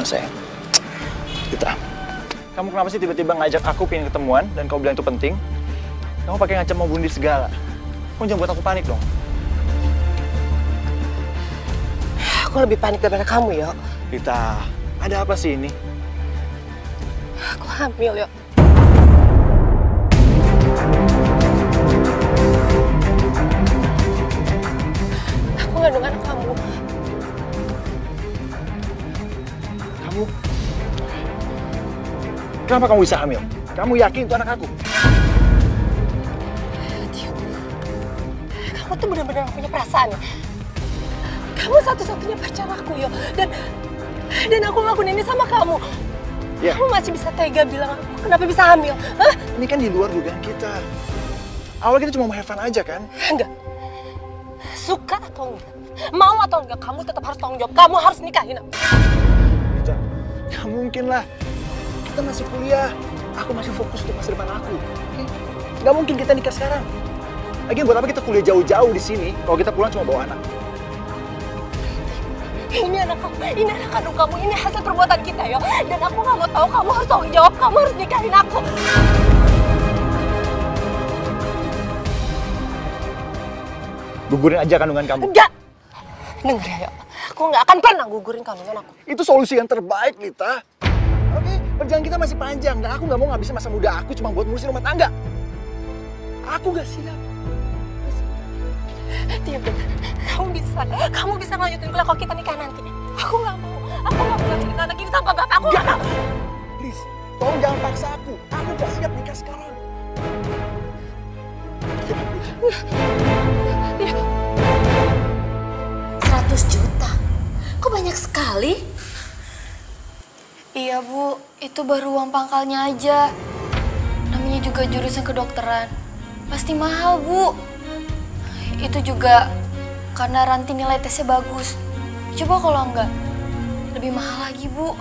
sayang. Kita. Kamu kenapa sih tiba-tiba ngajak aku pengen ketemuan dan kau bilang itu penting? Kamu pakai ngancam mau bunuh diri segala. Kamu jangan buat aku panik dong. Aku lebih panik daripada kamu, Yo. Rita, ada apa sih ini? Aku hamil, Yo. Aku kandungan kamu. Kamu? Kenapa kamu bisa hamil? Kamu yakin itu anak aku? Kamu tuh benar-benar gak punya perasaan ya? Kamu satu-satunya pacar aku, Yo. Dan aku ngelakuin ini sama kamu. Ya. Kamu masih bisa tega bilang aku kenapa bisa hamil? Hah? Ini kan di luar dugaan kita. Awalnya kita cuma mau have fun aja kan? Enggak. Suka atau enggak, mau atau enggak, kamu tetap harus tanggung jawab. Kamu harus nikahin aku. Rita, gak mungkin lah. Kita masih kuliah. Aku masih fokus untuk masa depan aku. Okay? Gak mungkin kita nikah sekarang. Lagian buat apa kita kuliah jauh-jauh di sini kalau kita pulang cuma bawa anak? Ini anak kamu, ini anak kandung kamu, ini hasil perbuatan kita, Yo. Dan aku gak mau tahu, kamu harus tanggung jawab, kamu harus nikahin aku. Gugurin aja kandungan kamu. Enggak! Dengar ya, Yo. Aku gak akan pernah gugurin kandungan aku. Itu solusi yang terbaik, Lita. Oke, perjalanan kita masih panjang. Dan aku gak mau ngabisin masa muda aku cuma buat ngurusin rumah tangga. Aku gak siap. Dia benar. Kamu bisa lanjutin kuliah kalau kita nikah nanti. Aku gak mau lanjutin anak ini tanpa bapak. Aku gak mau. Please, tolong jangan paksa aku. Aku gak siap nikah sekarang. 100 juta? Kok banyak sekali? Iya Bu, itu baru uang pangkalnya aja. Namanya juga jurusan kedokteran. Pasti mahal Bu. Itu juga karena Ranti nilai tesnya bagus. Coba kalau enggak, lebih mahal lagi Bu.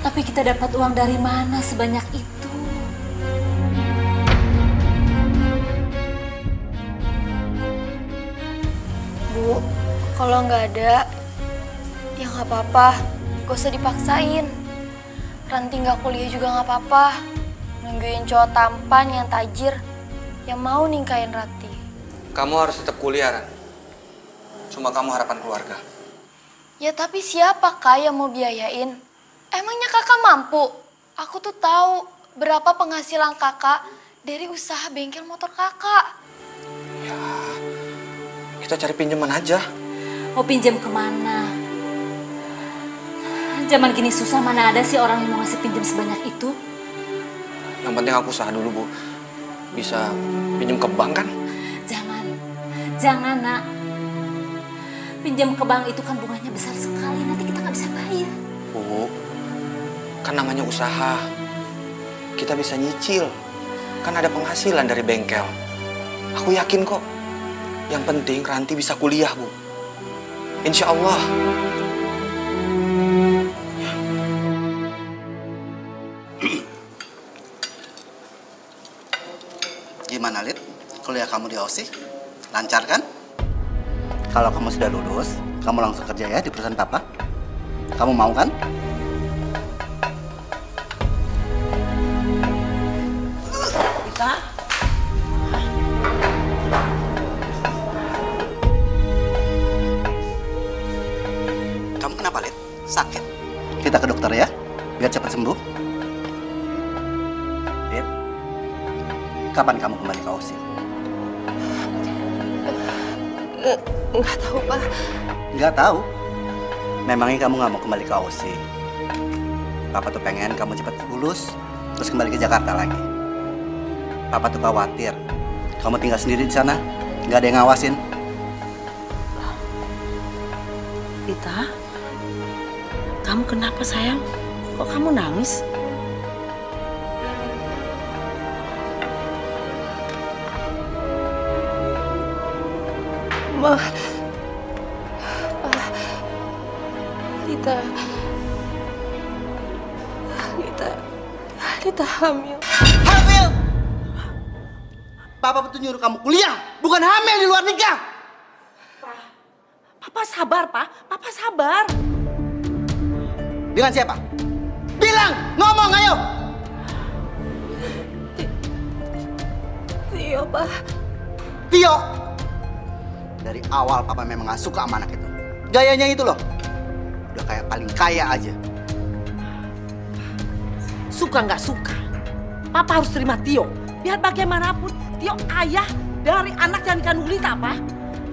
Tapi kita dapat uang dari mana sebanyak itu? Bu, kalau nggak ada, ya nggak apa-apa. Gak usah dipaksain. Ranti nggak kuliah juga nggak apa-apa. Nungguin cowok tampan yang tajir, yang mau ningkain Ranti. Kamu harus tetap kuliah, Ran. Cuma kamu harapan keluarga. Ya tapi siapa Kak yang mau biayain? Emangnya kakak mampu? Aku tuh tahu berapa penghasilan kakak dari usaha bengkel motor kakak. Ya, kita cari pinjaman aja. Mau pinjam kemana? Zaman gini susah, mana ada sih orang yang mau ngasih pinjam sebanyak itu? Yang penting aku usaha dulu, Bu. Bisa pinjam ke bank kan? Jangan nak. Pinjam ke bank itu kan bunganya besar sekali, nanti kita nggak bisa bayar. Bu, kan namanya usaha. Kita bisa nyicil. Kan ada penghasilan dari bengkel. Aku yakin kok. Yang penting Ranti bisa kuliah, Bu. Insya Allah. Gimana, Lid? Kuliah kamu di OSI? Lancar kan? Kalau kamu sudah lulus, kamu langsung kerja ya di perusahaan papa. Kamu mau kan? Rita? Kamu kenapa, Lid? Sakit? Kita ke dokter ya, biar cepat sembuh. Lid, kapan kamu kembali ke OSI? Nggak tahu, Pak. Nggak tahu? Memangnya kamu nggak mau kembali ke OSI? Papa tuh pengen kamu cepat lulus, terus kembali ke Jakarta lagi. Papa tuh khawatir kamu tinggal sendiri di sana, nggak ada yang ngawasin. Rita, kamu kenapa sayang? Kok kamu nangis? Ma, Rita hamil. Hamil? Papa betul nyuruh kamu kuliah, bukan hamil di luar nikah. Papa sabar, Pak. Papa sabar. Dengan siapa? Bilang, ngomong ayo. Tio, Pak. Tio. Dari awal papa memang gak suka sama anak itu. Gayanya itu loh. Udah kayak paling kaya aja. Suka nggak suka, papa harus terima Tio. Biar bagaimanapun, Tio ayah dari anak yang dikandung Lita, Pak.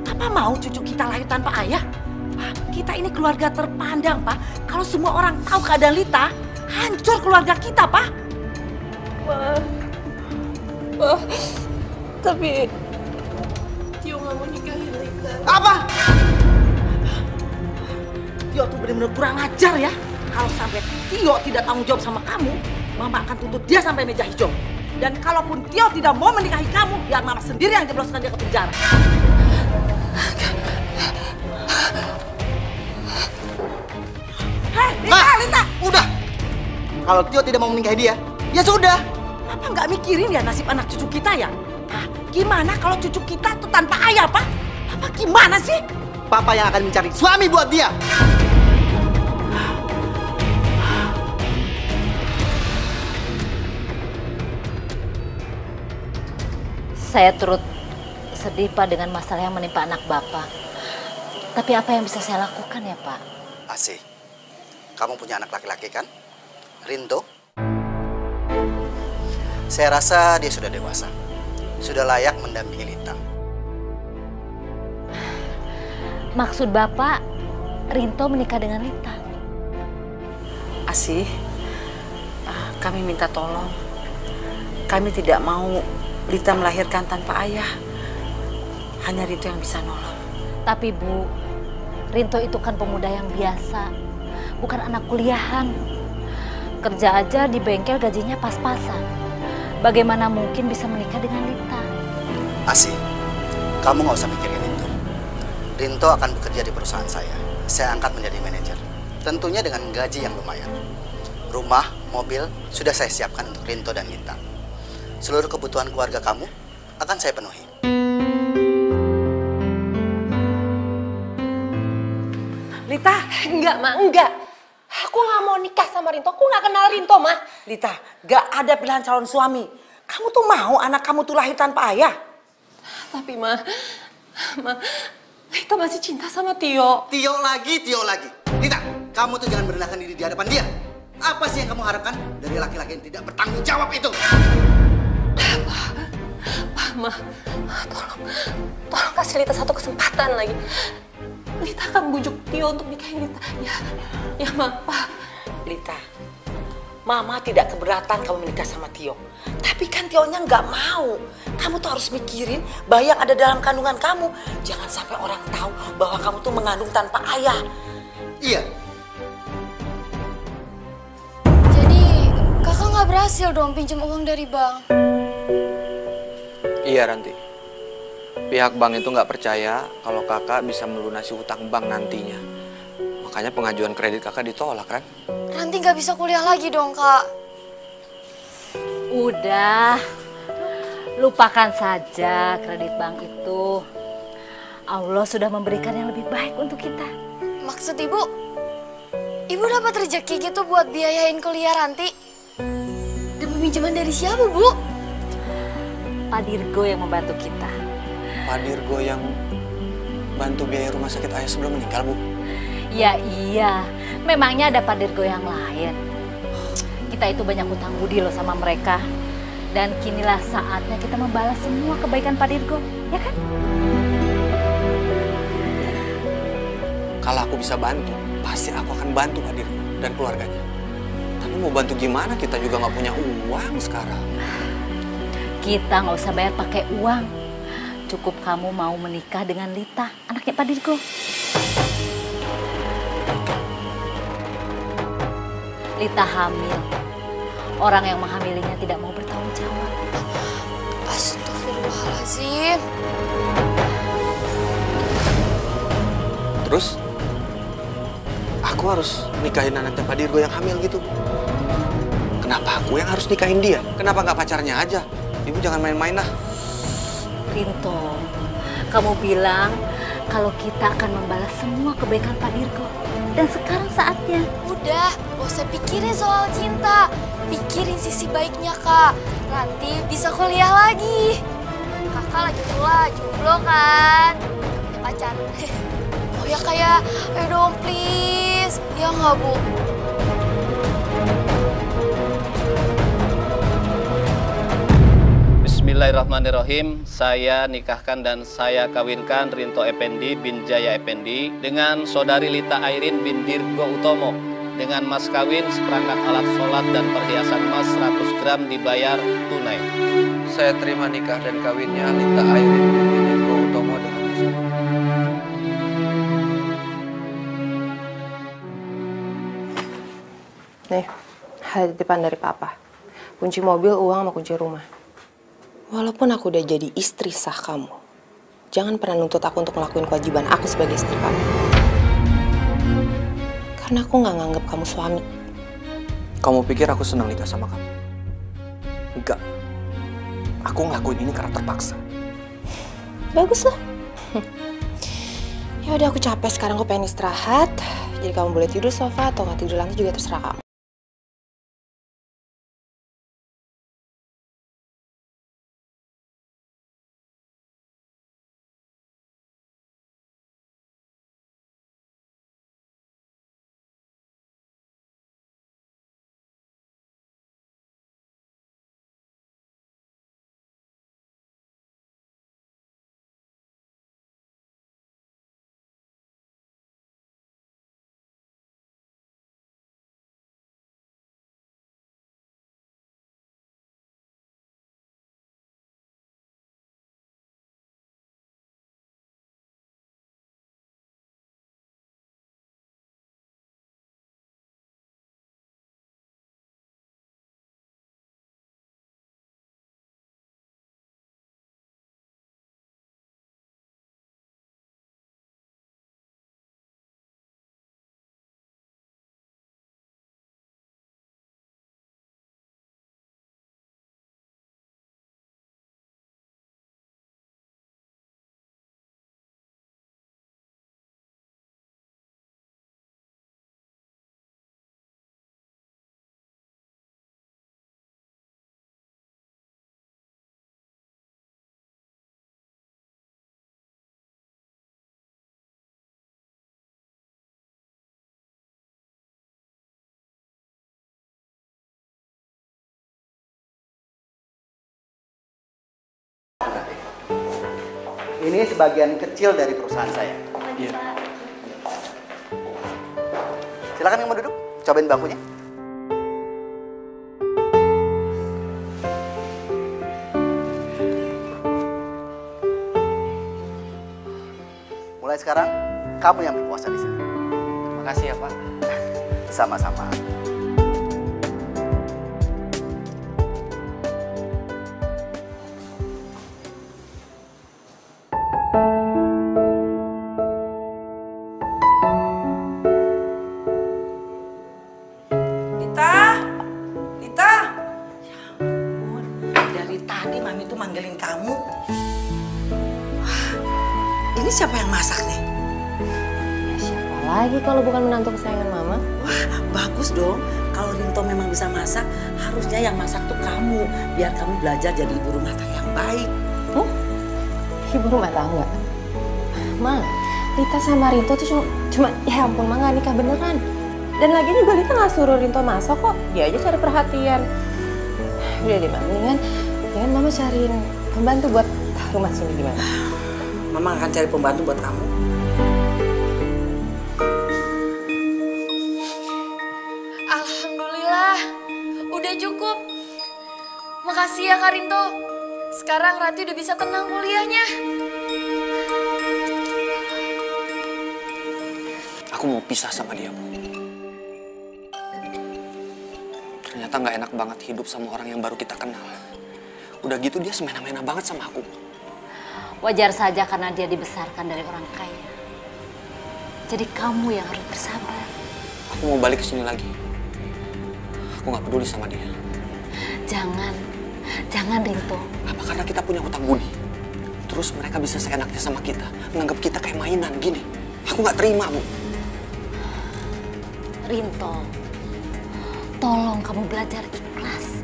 Papa mau cucu kita lahir tanpa ayah? Pak, kita ini keluarga terpandang, Pak. Kalau semua orang tahu keadaan Lita, hancur keluarga kita, Pak. Ma, tapi Tio nggak mau nikahin Lita. Apa? Tio tuh benar-benar kurang ajar ya. Kalau sampai Tio tidak tanggung jawab sama kamu, Mama akan tuntut dia sampai meja hijau. Dan kalaupun Tio tidak mau menikahi kamu, biar Mama sendiri yang jebloskan dia ke penjara. Hei, Lita! Udah! Kalau Tio tidak mau menikahi dia, ya sudah. Papa nggak mikirin ya nasib anak cucu kita ya? Hah? Gimana kalau cucu kita tuh tanpa ayah, Pak? Papa gimana sih? Papa yang akan mencari suami buat dia. Saya turut sedih, Pak, dengan masalah yang menimpa anak Bapak. Tapi apa yang bisa saya lakukan ya, Pak? Asih, kamu punya anak laki-laki kan? Rinto? Saya rasa dia sudah dewasa. Sudah layak mendampingi Lita. Maksud Bapak, Rinto menikah dengan Lita? Asih, kami minta tolong. Kami tidak mau Lita melahirkan tanpa ayah. Hanya Rinto yang bisa nolong. Tapi Bu, Rinto itu kan pemuda yang biasa, bukan anak kuliahan. Kerja aja di bengkel gajinya pas-pasan. Bagaimana mungkin bisa menikah dengan Lita? Asih, kamu nggak usah mikirin itu. Rinto akan bekerja di perusahaan saya. Saya angkat menjadi manajer. Tentunya dengan gaji yang lumayan. Rumah, mobil, sudah saya siapkan untuk Rinto dan Lita. Seluruh kebutuhan keluarga kamu akan saya penuhi. Lita? Enggak, Ma, enggak. Aku nggak mau nikah sama Rinto. Aku nggak kenal Rinto, Ma. Lita, gak ada pilihan calon suami. Kamu tuh mau anak kamu tuh lahir tanpa ayah? Tapi, Ma, Lita masih cinta sama Tio. Tio lagi. Lita, kamu tuh jangan merendahkan diri di hadapan dia. Apa sih yang kamu harapkan dari laki-laki yang tidak bertanggung jawab itu? Ma, tolong kasih Lita satu kesempatan lagi. Lita akan bujuk Tio untuk nikahin Lita. Ya, Ma, Pa. Lita, Mama tidak keberatan kamu menikah sama Tio. Tapi kan Tionya nggak mau. Kamu tuh harus mikirin bayi yang ada dalam kandungan kamu. Jangan sampai orang tahu bahwa kamu tuh mengandung tanpa ayah. Iya. Jadi kakak nggak berhasil dong pinjam uang dari bank? Iya, Ranti. Pihak bank itu nggak percaya kalau kakak bisa melunasi hutang bank nantinya. Makanya pengajuan kredit kakak ditolak, kan? Ranti nggak bisa kuliah lagi dong, Kak. Udah, lupakan saja kredit bank itu. Allah sudah memberikan yang lebih baik untuk kita. Maksud Ibu dapat rezeki gitu buat biayain kuliah Ranti? Dapat pinjaman dari siapa, Bu? Pak Dirgo yang membantu kita. Pak Dirgo yang bantu biaya rumah sakit ayah sebelum meninggal, Bu? Ya iya, memangnya ada Pak Dirgo yang lain. Kita itu banyak hutang budi loh sama mereka. Dan kinilah saatnya kita membalas semua kebaikan Pak Dirgo, ya kan? Kalau aku bisa bantu, pasti aku akan bantu Pak Dirgo dan keluarganya. Tapi mau bantu gimana? Kita juga nggak punya uang sekarang. Kita nggak usah bayar pakai uang. Cukup kamu mau menikah dengan Lita, anaknya Pak Dirgo. Lita hamil. Orang yang menghamilinya tidak mau bertanggung jawab. Astagfirullahaladzim. Terus, aku harus nikahin anaknya Pak Dirgo yang hamil gitu. Kenapa aku yang harus nikahin dia? Kenapa nggak pacarnya aja? Ibu jangan main-main lah. Rinto, kamu bilang kalau kita akan membalas semua kebaikan Pak Dirgo. Dan sekarang saatnya. Udah, gak usah pikirin soal cinta. Pikirin sisi baiknya, Kak. Ranti bisa kuliah lagi. Kakak lagi pula jomblo kan? Punya pacar. Oh ya kayak, ayo dong please. Ya nggak, Bu? Bismillahirrahmanirrahim. Saya nikahkan dan saya kawinkan Rinto Effendi bin Jaya Effendi dengan saudari Lita Airin bin Dirgo Utomo dengan mas kawin seperangkat alat sholat dan perhiasan emas 100 gram dibayar tunai. Saya terima nikah dan kawinnya Lita Airin bin Dirgo Utomo dengan mas kawin. Nih, ada titipan dari Papa. Kunci mobil, uang, sama kunci rumah. Walaupun aku udah jadi istri sah kamu, jangan pernah nuntut aku untuk ngelakuin kewajiban aku sebagai istri kamu. Karena aku nggak nganggap kamu suami. Kamu pikir aku senang nikah sama kamu? Enggak. Aku ngelakuin ini karena terpaksa. Bagus lah. Ya udah, aku capek sekarang, aku pengen istirahat. Jadi kamu boleh tidur sofa atau nggak tidur lantai juga terserah kamu. Ini sebagian kecil dari perusahaan saya. Iya. Silakan yang mau duduk, cobain bangkunya. Mulai sekarang, kamu yang berpuasa di sini. Terima kasih ya, Pak. Sama-sama. Manggilin kamu. Wah, ini siapa yang masak nih? Ya siapa lagi kalau bukan menantu kesayangan Mama? Wah, bagus dong. Kalau Rinto memang bisa masak, harusnya yang masak tuh kamu. Biar kamu belajar jadi ibu rumah tangga yang baik. Ibu rumah tangga? Ma, Lita sama Rinto tuh cuma ya ampun, Ma nggak nikah beneran. Dan lagi juga Lita nggak suruh Rinto masak kok. Dia aja cari perhatian. Udah deh, mendingan Mama cariin pembantu buat rumah sini gimana? Mama akan cari pembantu buat kamu. Alhamdulillah, udah cukup. Makasih ya Kak Rinto. Sekarang Ranti udah bisa tenang kuliahnya. Aku mau pisah sama dia, Bu. Ternyata nggak enak banget hidup sama orang yang baru kita kenal. Udah gitu dia semena-mena banget sama aku. Wajar saja karena dia dibesarkan dari orang kaya. Jadi kamu yang harus bersabar. Aku mau balik ke sini lagi. Aku nggak peduli sama dia. Jangan Rinto. Apa karena kita punya hutang budi? Terus mereka bisa seenaknya sama kita, menganggap kita kayak mainan gini. Aku nggak terima, Bu. Rinto, tolong kamu belajar ikhlas.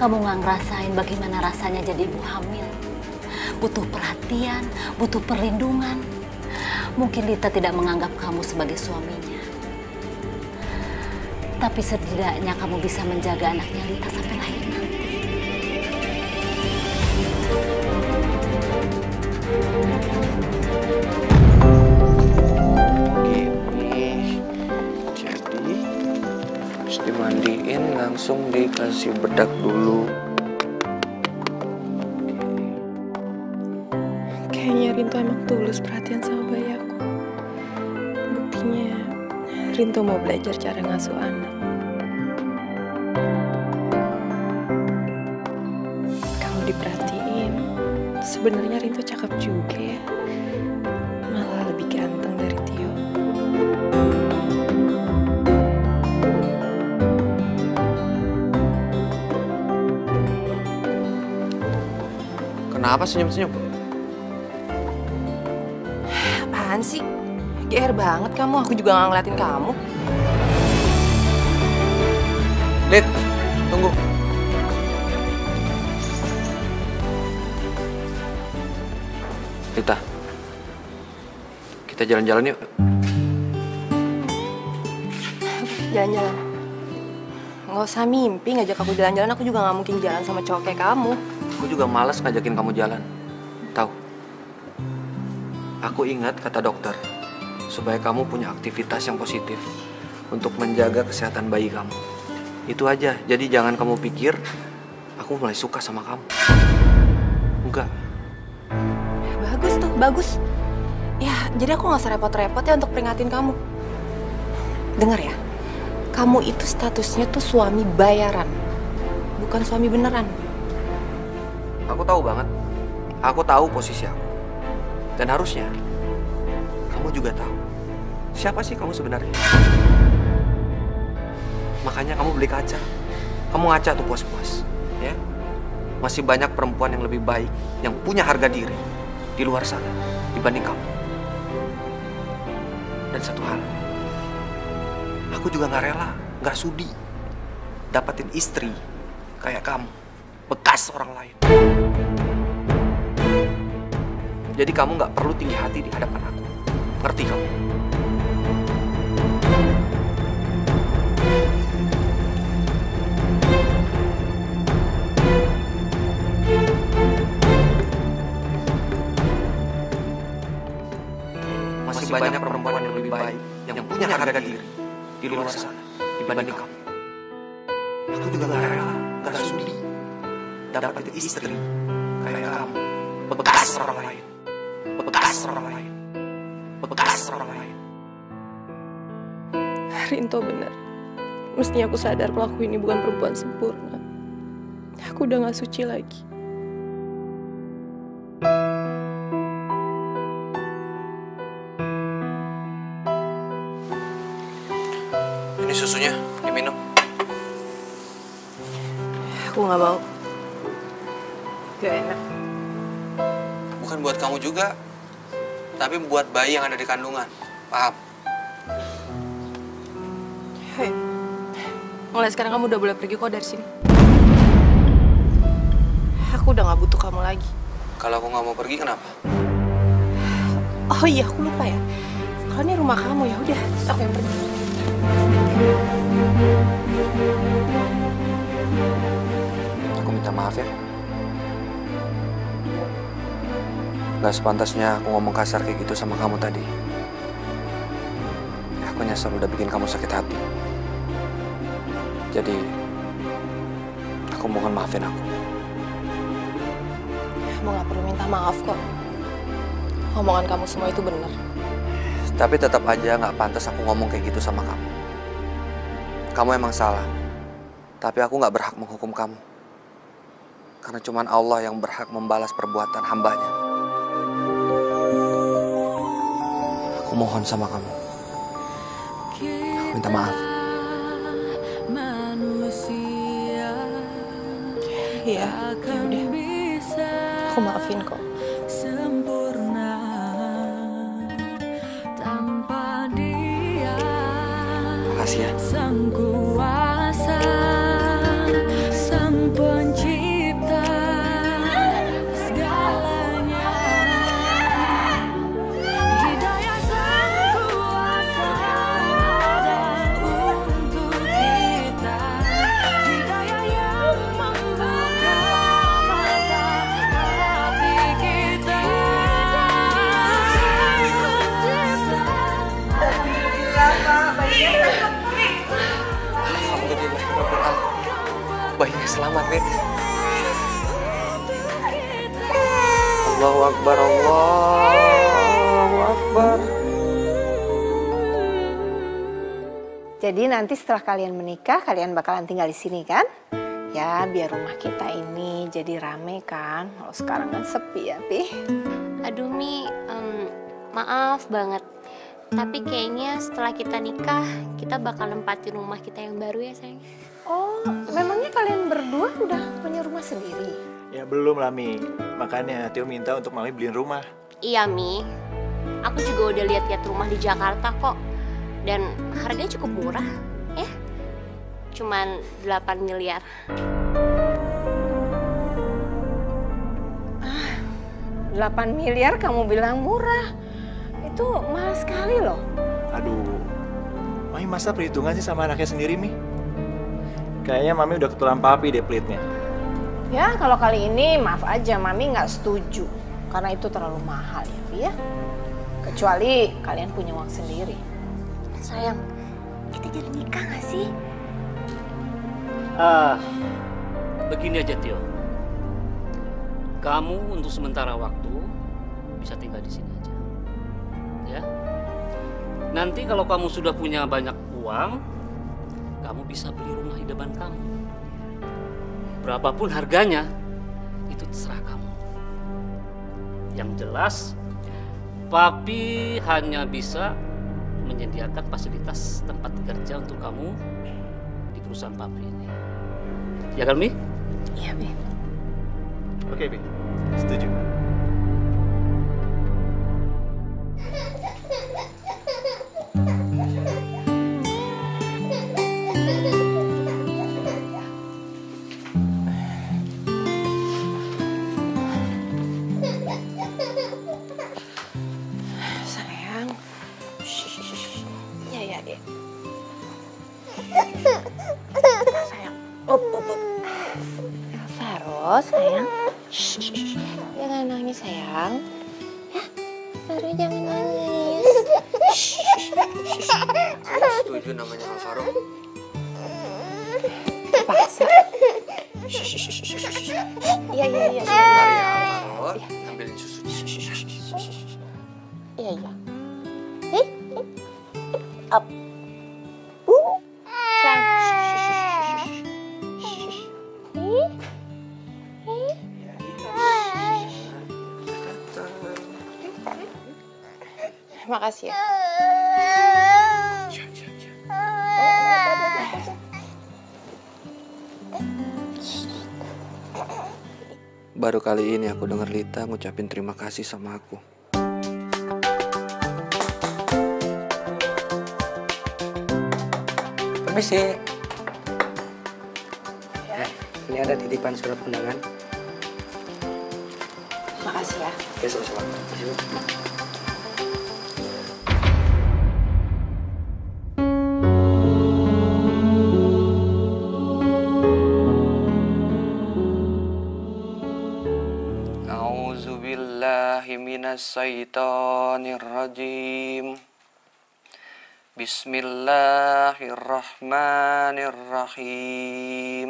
Kamu nggak ngerasain bagaimana rasanya jadi ibu hamil. Butuh perhatian, butuh perlindungan. Mungkin Lita tidak menganggap kamu sebagai suaminya. Tapi setidaknya kamu bisa menjaga anaknya Lita sampai lahir nanti. Gini, jadi habis dimandiin langsung dikasih bedak dulu. Kayaknya Rinto emang tulus perhatian sama bayi aku. Buktinya Rinto mau belajar cara ngasuh anak. Kalau diperhatiin, sebenarnya Rinto cakep juga ya. Malah lebih ganteng dari Tio. Kenapa senyum-senyum? Apaan sih? GR banget kamu, aku juga nggak ngeliatin kamu. Lid, tunggu. Lita, kita jalan-jalan yuk. Jalan-jalan. Nggak usah mimpi ngajak aku jalan-jalan, aku juga nggak mungkin jalan sama cowok kayak kamu. Aku juga malas ngajakin kamu jalan. Tahu? Aku ingat kata dokter, supaya kamu punya aktivitas yang positif untuk menjaga kesehatan bayi kamu. Itu aja. Jadi jangan kamu pikir aku mulai suka sama kamu. Enggak. Ya, bagus tuh, bagus. Ya, jadi aku nggak usah repot-repot ya untuk peringatin kamu. Dengar ya, kamu itu statusnya tuh suami bayaran, bukan suami beneran. Aku tahu banget. Aku tahu posisi aku. Dan harusnya kamu juga tahu siapa sih kamu sebenarnya. Makanya kamu beli kaca. Kamu ngaca tuh puas-puas, ya. Masih banyak perempuan yang lebih baik, yang punya harga diri di luar sana dibanding kamu. Dan satu hal, aku juga nggak rela, nggak sudi dapatin istri kayak kamu, bekas orang lain. Jadi kamu nggak perlu tinggi hati di hadapan aku. Ngerti kamu? Masih banyak perempuan yang lebih baik, yang punya harga diri di luar sana dibanding kamu. Aku juga nggak rela, nggak sudi dapatin istri kayak kamu, bekas orang lain. Bekas orang lain. Bekas orang lain. Rinto benar. Mestinya aku sadar kalau aku ini bukan perempuan sempurna. Aku udah gak suci lagi. Ini susunya, diminum. Aku gak mau. Gak enak. Bukan buat kamu juga, tapi buat bayi yang ada di kandungan. Paham? Hei, mulai sekarang kamu udah boleh pergi kok dari sini. Aku udah gak butuh kamu lagi. Kalau aku nggak mau pergi, kenapa? Oh iya, aku lupa ya. Kalau ini rumah kamu, ya udah, aku yang pergi. Aku minta maaf ya. Gak sepantasnya aku ngomong kasar kayak gitu sama kamu tadi. Aku nyesel udah bikin kamu sakit hati. Jadi, aku mohon maafin aku. Kamu gak perlu minta maaf kok. Omongan kamu semua itu benar. Tapi tetap aja gak pantas aku ngomong kayak gitu sama kamu. Kamu emang salah. Tapi aku gak berhak menghukum kamu. Karena cuman Allah yang berhak membalas perbuatan hambanya. Aku mohon sama kamu. Aku minta maaf. Iya, ya udah. Aku maafin kok. Sempurna tanpa dia. kasih ya. Sang kuasa, sang pencipta segalanya. Hidayah sang kuasa ada untuk kita. Hidayah yang membuka mata hati kita. Alhamdulillah, bayinya selamat nih. Allahu Akbar, Allahu Akbar. Jadi nanti setelah kalian menikah, kalian bakalan tinggal di sini kan? Ya, biar rumah kita ini jadi rame kan. Kalau sekarang kan sepi ya, Pi. Aduh Mi, maaf banget. Tapi kayaknya setelah kita nikah, kita bakal nempatin rumah kita yang baru ya sayang. Oh, memangnya kalian berdua udah punya rumah sendiri? Ya belum lah Mi, makanya Tio minta untuk Mami beliin rumah. Iya Mi, aku juga udah lihat-lihat rumah di Jakarta kok. Dan harganya cukup murah ya. Cuman 8 miliar. 8 miliar kamu bilang murah? Itu mahal sekali loh. Aduh, Mami masa perhitungan sih sama anaknya sendiri, Mi? Kayaknya Mami udah ketulan papi deh pelitnya. Ya, kalau kali ini maaf aja, Mami nggak setuju. Karena itu terlalu mahal ya, Pi ya. Kecuali kalian punya uang sendiri. Sayang, kita jadi nikah gak sih? Begini aja Tio. Kamu untuk sementara waktu bisa tinggal di sini aja. Ya. Nanti kalau kamu sudah punya banyak uang, kamu bisa beli rumah idaman kamu. Berapapun harganya, itu terserah kamu. Yang jelas, Papi hanya bisa menyediakan fasilitas tempat kerja untuk kamu di perusahaan Papi ini. Ya kan, Mi? Iya, Mi. Oke, Mi. Setuju. Sayang. Ya, ya, ya. Sayang. Up. Faro, sayang. Jangan nangis, sayang. Ya, Faro jangan nangis. Setuju namanya Alvaro. Paksa. Iya. Sebentar ya Alvaro, ambilin susu. Iya. Up. Terima kasih ya. Baru kali ini aku dengar Lita ngucapin terima kasih sama aku. Permisi. Ya, ini ada titipan surat undangan. Makasih ya. Oke, sama-sama. Minasyaitonirrajim. Bismillahirrahmanirrahim.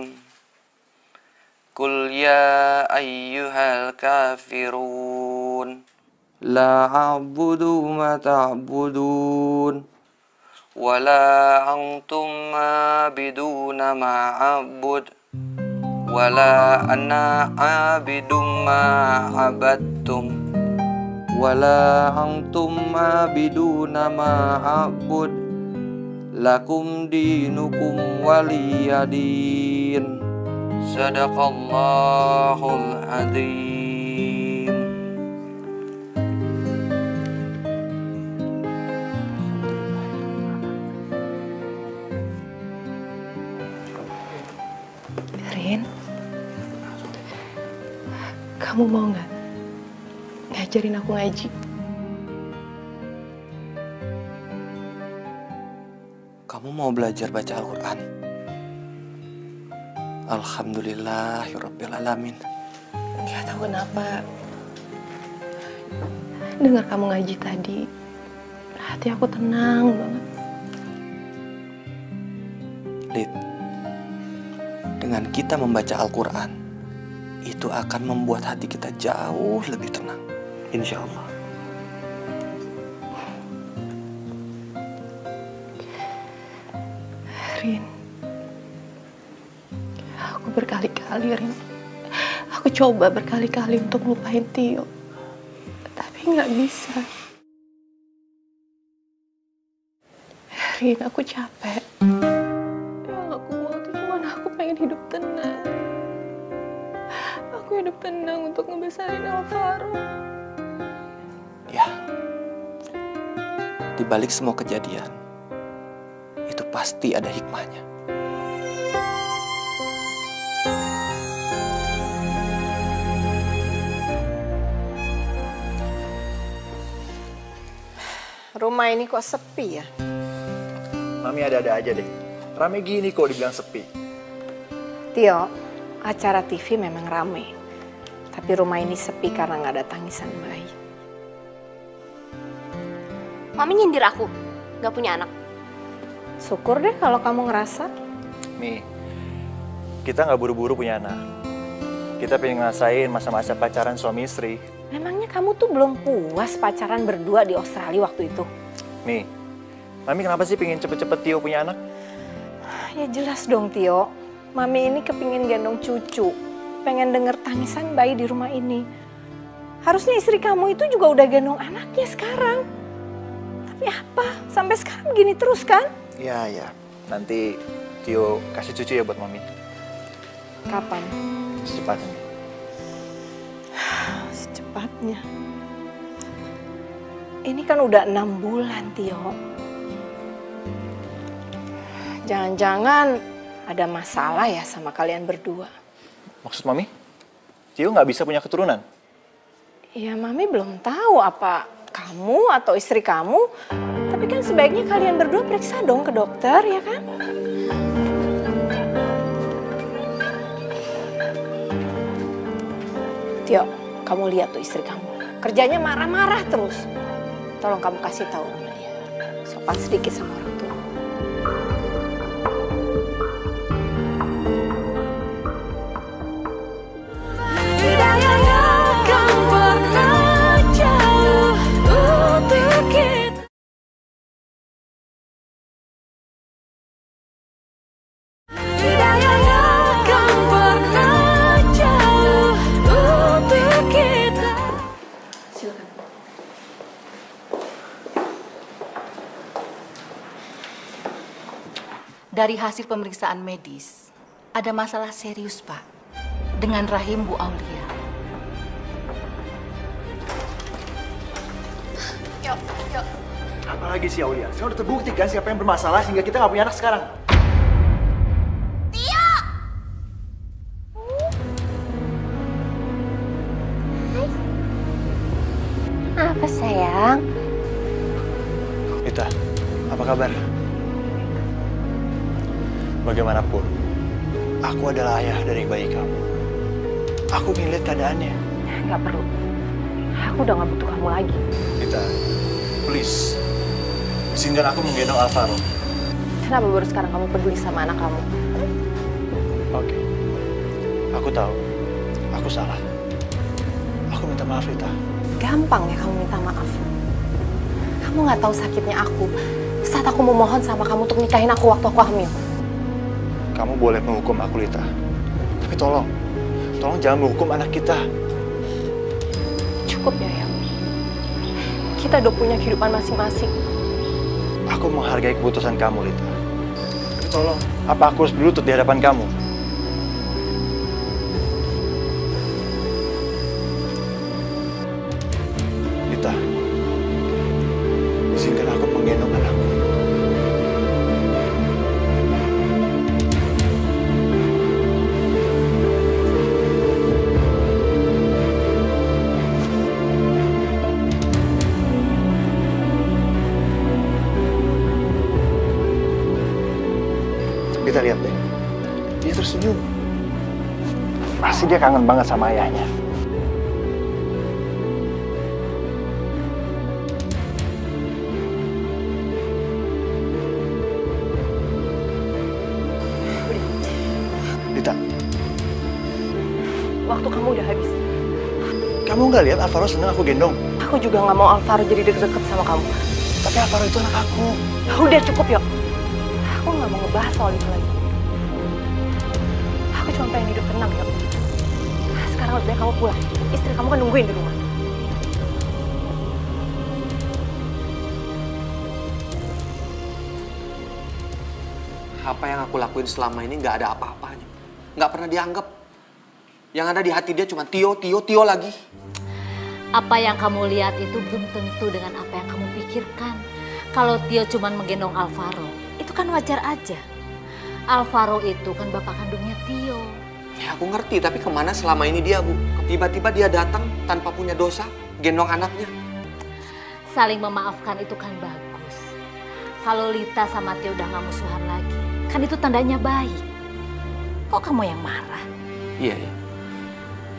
Qul ya ayyuhal kafirun la a'budu ma ta'budun wa la antum abiduna ma a'bud wa la ana abidum ma abattum wala antum abiduna ma a'bud lakum dinukum waliyadin. Sadaqallahul azim. Kamu mau nggak ngajarin aku ngaji? Kamu mau belajar baca Al-Quran? Alhamdulillahirrabbilalamin. Nggak tahu kenapa. Dengar kamu ngaji tadi, hati aku tenang banget. Lid, dengan kita membaca Al-Quran, itu akan membuat hati kita jauh lebih tenang. Insya Allah. Rin, aku berkali-kali, Rin. Aku coba berkali-kali untuk lupain Tio, tapi nggak bisa. Rin, aku capek. Yang aku mau tuh cuma aku pengen hidup tenang. Aku hidup tenang untuk ngebesarin Alvaro. Ya, di balik semua kejadian, itu pasti ada hikmahnya. Rumah ini kok sepi ya? Mami ada-ada aja deh. Rame gini kok dibilang sepi. Tio, acara TV memang rame. Tapi rumah ini sepi karena nggak ada tangisan bayi. Mami nyindir aku, gak punya anak. Syukur deh kalau kamu ngerasa. Mi, kita nggak buru-buru punya anak. Kita pengen ngerasain masa-masa pacaran suami istri. Memangnya kamu tuh belum puas pacaran berdua di Australia waktu itu? Mi, Mami kenapa sih pengen cepet-cepet Tio punya anak? Ya jelas dong Tio. Mami ini kepingin gendong cucu. Pengen denger tangisan bayi di rumah ini. Harusnya istri kamu itu juga udah gendong anaknya sekarang. Tapi apa? Sampai sekarang begini terus kan? Ya. Nanti Tio kasih cucu ya buat Mami. Kapan? Secepatnya. Secepatnya. Ini kan udah 6 bulan, Tio. Jangan-jangan ada masalah ya sama kalian berdua. Maksud Mami? Tio nggak bisa punya keturunan? Ya, Mami belum tahu apa kamu atau istri kamu. Tapi kan sebaiknya kalian berdua periksa dong ke dokter, ya kan? Tio, kamu lihat tuh istri kamu. Kerjanya marah-marah terus. Tolong kamu kasih tahu sama dia. Sopan sedikit sama orang tua. Tidak yang akan pernah jauh untuk kita. Tidak yang akan pernah jauh untuk kita. Silakan. Dari hasil pemeriksaan medis, ada masalah serius, Pak, dengan rahim Bu Aulia. Yuk. Apalagi sih Aulia? Sekarang udah terbukti kan siapa yang bermasalah sehingga kita nggak punya anak sekarang. Apa sayang? Rita, apa kabar? Bagaimanapun, aku adalah ayah dari bayi kamu. Aku ingin lihat keadaannya. Nggak perlu. Aku udah nggak butuh kamu lagi. Rita, please. Izinkan aku menggendong Alvaro. Kenapa baru sekarang kamu peduli sama anak kamu? Oke. Aku tahu. Aku salah. Aku minta maaf, Rita. Gampang ya kamu minta maaf. Kamu nggak tahu sakitnya aku saat aku memohon sama kamu untuk nikahin aku waktu aku hamil. Kamu boleh menghukum aku, Rita. Tapi tolong jangan menghukum anak kita. Cukup ya, ya. Kita udah punya kehidupan masing-masing. Aku menghargai keputusan kamu, Rita. Tapi tolong, apa aku harus berlutut di hadapan kamu? Rita, izinkan aku menggendong anakku. Kita lihat deh, dia tersenyum. Pasti dia kangen banget sama ayahnya. Lita, Waktu kamu udah habis. kamu nggak lihat Alvaro seneng aku gendong? Aku juga nggak mau Alvaro jadi deket-deket sama kamu. Tapi Alvaro itu anak aku. Udah cukup, Yok. Aku nggak mau ngebahas soal itu lagi. Aku cuma pengen hidup tenang, Yok. Sekarang lebih baik kamu pulang. Istri kamu kan nungguin di rumah. Apa yang aku lakuin selama ini nggak ada apa-apanya. Nggak pernah dianggap. Yang ada di hati dia cuma Tio, Tio, Tio lagi. Apa yang kamu lihat itu belum tentu dengan apa yang kamu pikirkan. Kalau Tio cuma menggendong Alvaro, itu kan wajar aja. Alvaro itu kan bapak kandungnya Tio. Ya aku ngerti, tapi kemana selama ini dia, Bu? Tiba-tiba dia datang tanpa punya dosa, gendong anaknya. Saling memaafkan itu kan bagus. Kalau Lita sama Tio udah gak musuhan lagi, kan itu tandanya baik. Kok kamu yang marah? Iya, ya.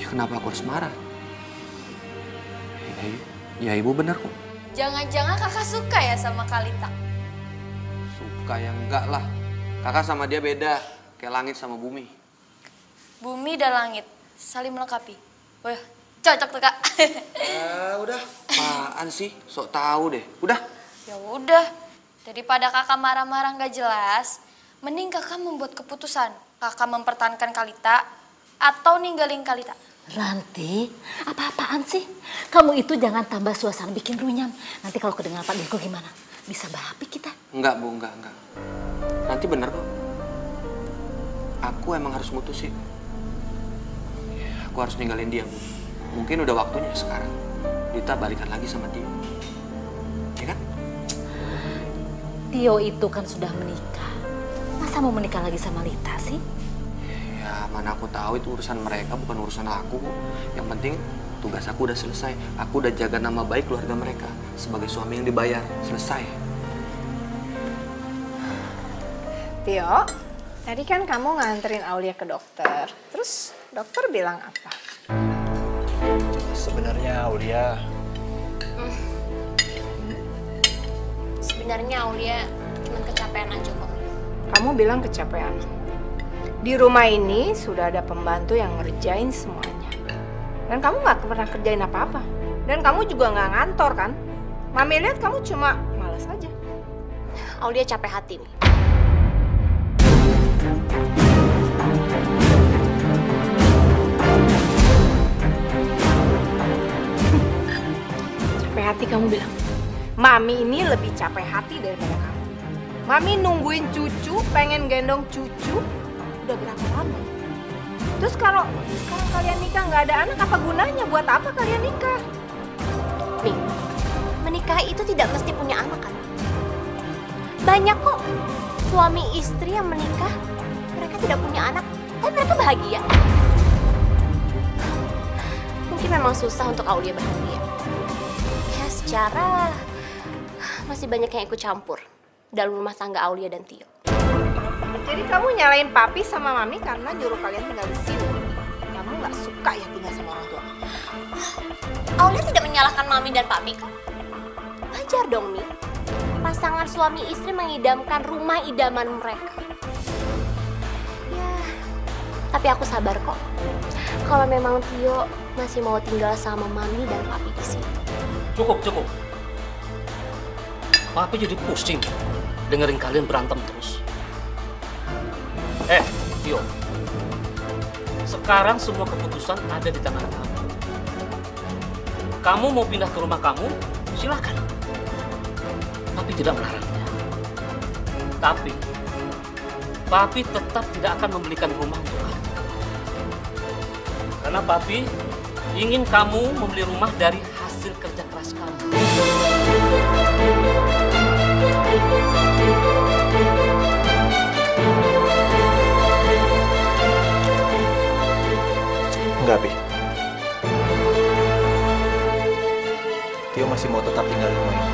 Ya, kenapa aku harus marah? Ya ibu benar kok. Jangan-jangan kakak suka ya sama Kalita? Suka ya enggak lah. Kakak sama dia beda, kayak langit sama bumi. Bumi dan langit, saling melengkapi. Wah, cocok tuh kak. Udah, apaan sih? Sok tahu deh. Udah. Ya udah, daripada kakak marah-marah nggak jelas, mending kakak membuat keputusan. Kakak mempertahankan Kalita atau ninggalin Kalita. Ranti, apa-apaan sih? Kamu itu jangan tambah suasana bikin runyam. Nanti kalau kedengaran Pak Dirgo gimana? Bisa berapi kita. Enggak, Bu, enggak. Nanti bener kok. Aku emang harus mutusin. Aku harus ninggalin dia, Bu. Mungkin udah waktunya sekarang. Lita balikan lagi sama Tio. Ya kan? Tio itu kan sudah menikah. Masa mau menikah lagi sama Lita sih? Ya, mana aku tahu itu urusan mereka, bukan urusan aku. Yang penting tugas aku udah selesai. Aku udah jaga nama baik keluarga mereka sebagai suami yang dibayar. Selesai. Tio, tadi kan kamu nganterin Aulia ke dokter. Terus dokter bilang apa? Sebenarnya Aulia, Sebenarnya Aulia cuma kecapean aja kok. Kamu bilang kecapean. Di rumah ini sudah ada pembantu yang ngerjain semuanya. Dan kamu nggak pernah kerjain apa-apa. Dan kamu juga nggak ngantor kan? Mami lihat kamu cuma malas aja. Aulia capek hati nih. Capek hati kamu bilang. Mami ini lebih capek hati daripada kamu. Mami nungguin cucu, pengen gendong cucu. Udah berapa lama? Terus kalau sekarang kalian nikah nggak ada anak, apa gunanya? Buat apa kalian nikah? Nih, menikah itu tidak mesti punya anak kan? Banyak kok suami istri yang menikah, mereka tidak punya anak, tapi mereka bahagia. Mungkin memang susah untuk Aulia bahagia. Ya secara masih banyak yang ikut campur dalam rumah tangga Aulia dan Tio. Jadi kamu nyalain papi sama mami karena nyuruh kalian tinggal di sini. Kamu nggak suka ya tinggal sama orang tua? Aulia tidak menyalahkan mami dan papi kok. Wajar dong, Mi. Pasangan suami istri mengidamkan rumah idaman mereka. Ya, tapi aku sabar kok. Kalau memang Tio masih mau tinggal sama mami dan papi di sini. Cukup. Papi jadi pusing dengerin kalian berantem terus. Tio. Sekarang semua keputusan ada di tangan kamu. Kamu mau pindah ke rumah kamu, silakan. Papi tidak melarangnya. Tapi, Papi tetap tidak akan membelikan rumah untuk kamu. Karena Papi ingin kamu membeli rumah dari hasil kerja keras kamu. enggak, Pi. Tio masih mau tetap tinggal di rumah ini.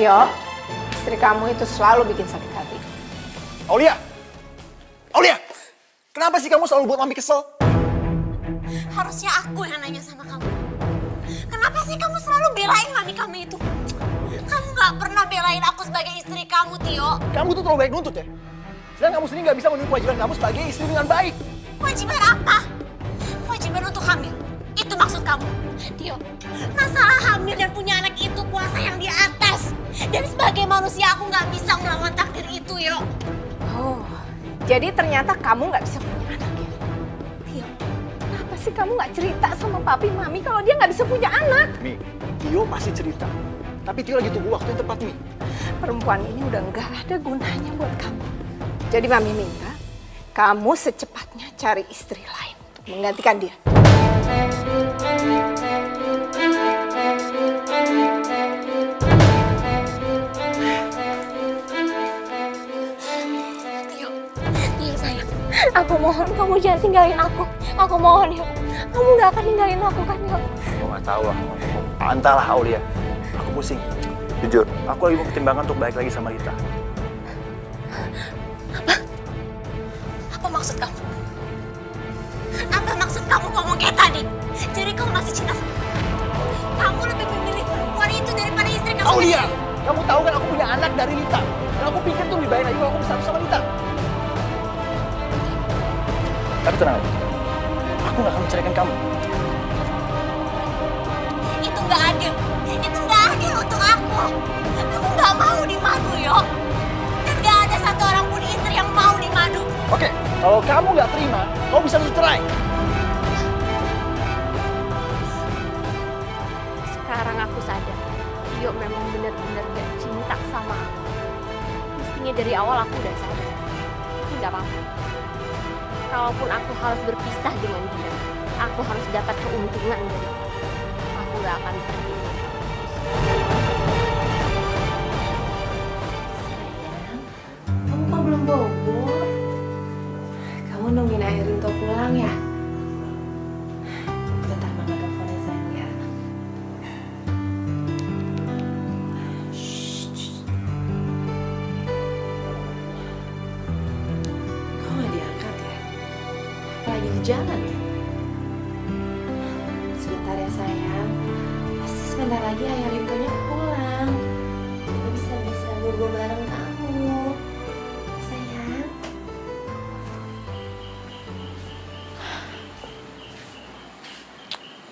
Tio, istri kamu itu selalu bikin sakit hati. Aulia! Aulia! Kenapa sih kamu selalu buat Mami kesel? Harusnya aku yang nanya sama kamu. Kenapa sih kamu selalu belain mami kamu itu? Kamu gak pernah belain aku sebagai istri kamu, Tio. Kamu tuh terlalu baik nuntut ya? Sedang kamu sendiri gak bisa memenuhi kewajiban kamu sebagai istri dengan baik. Kewajiban apa? Kewajiban untuk hamil. Itu maksud kamu. Tio, masalah hamil dan punya anak itu kuasa yang di atas. Dan sebagai manusia aku gak bisa melawan takdir itu, yo. Oh, jadi ternyata kamu gak bisa punya anak ya? Tio, kenapa sih kamu gak cerita sama papi mami kalau dia gak bisa punya anak? Mi, Tio pasti cerita. Tapi Tio lagi tunggu waktu yang tepat, Mi. Perempuan ini udah gak ada gunanya buat kamu. Jadi mami minta kamu secepatnya cari istri lain untuk menggantikan dia. Tio sayang, aku mohon kamu jangan tinggalin aku. Aku mohon ya, kamu gak akan tinggalin aku kan ya? Gue gak tau lah. Entahlah Aulia. Aku pusing. Jujur, aku lagi mau pertimbangan untuk balik lagi sama Rita. Apa maksud kamu? Apa maksud kamu ngomong kayak tadi? Jadi kamu masih cinta sama aku? Kamu lebih memilih perempuan itu daripada istri kamu? Aulia! Kamu tahu kan aku punya anak dari Rita. Dan aku pikir tuh lebih baik lagi kalau aku bersatu sama Rita. Tapi tenang aja. Aku gak akan menceraikan kamu. Itu gak adil. Itu gak adil untuk aku. Aku gak mau dimadu, yo. Dan gak ada satu orang pun istri yang mau dimadu. Oke, kalau kamu gak terima, kamu bisa cerai. Sekarang aku sadar, Tio memang benar-benar gak cinta sama aku. Mestinya dari awal aku udah sadar. Tapi gak apa-apa. Kalaupun aku harus berpisah dengan dia, aku harus dapat keuntungan dari dia. Aku gak akan pergi. Kamu kok belum bobo? Kamu nungguin Rinto pulang ya? Bentar mama teleponnya sayang ya. Kok nggak diangkat ya? Lagi di jalan ya? Sebentar ya sayang. Pasti sebentar lagi ayah Rintonya pulang. Kita bisa bobo bareng kamu. Sayang.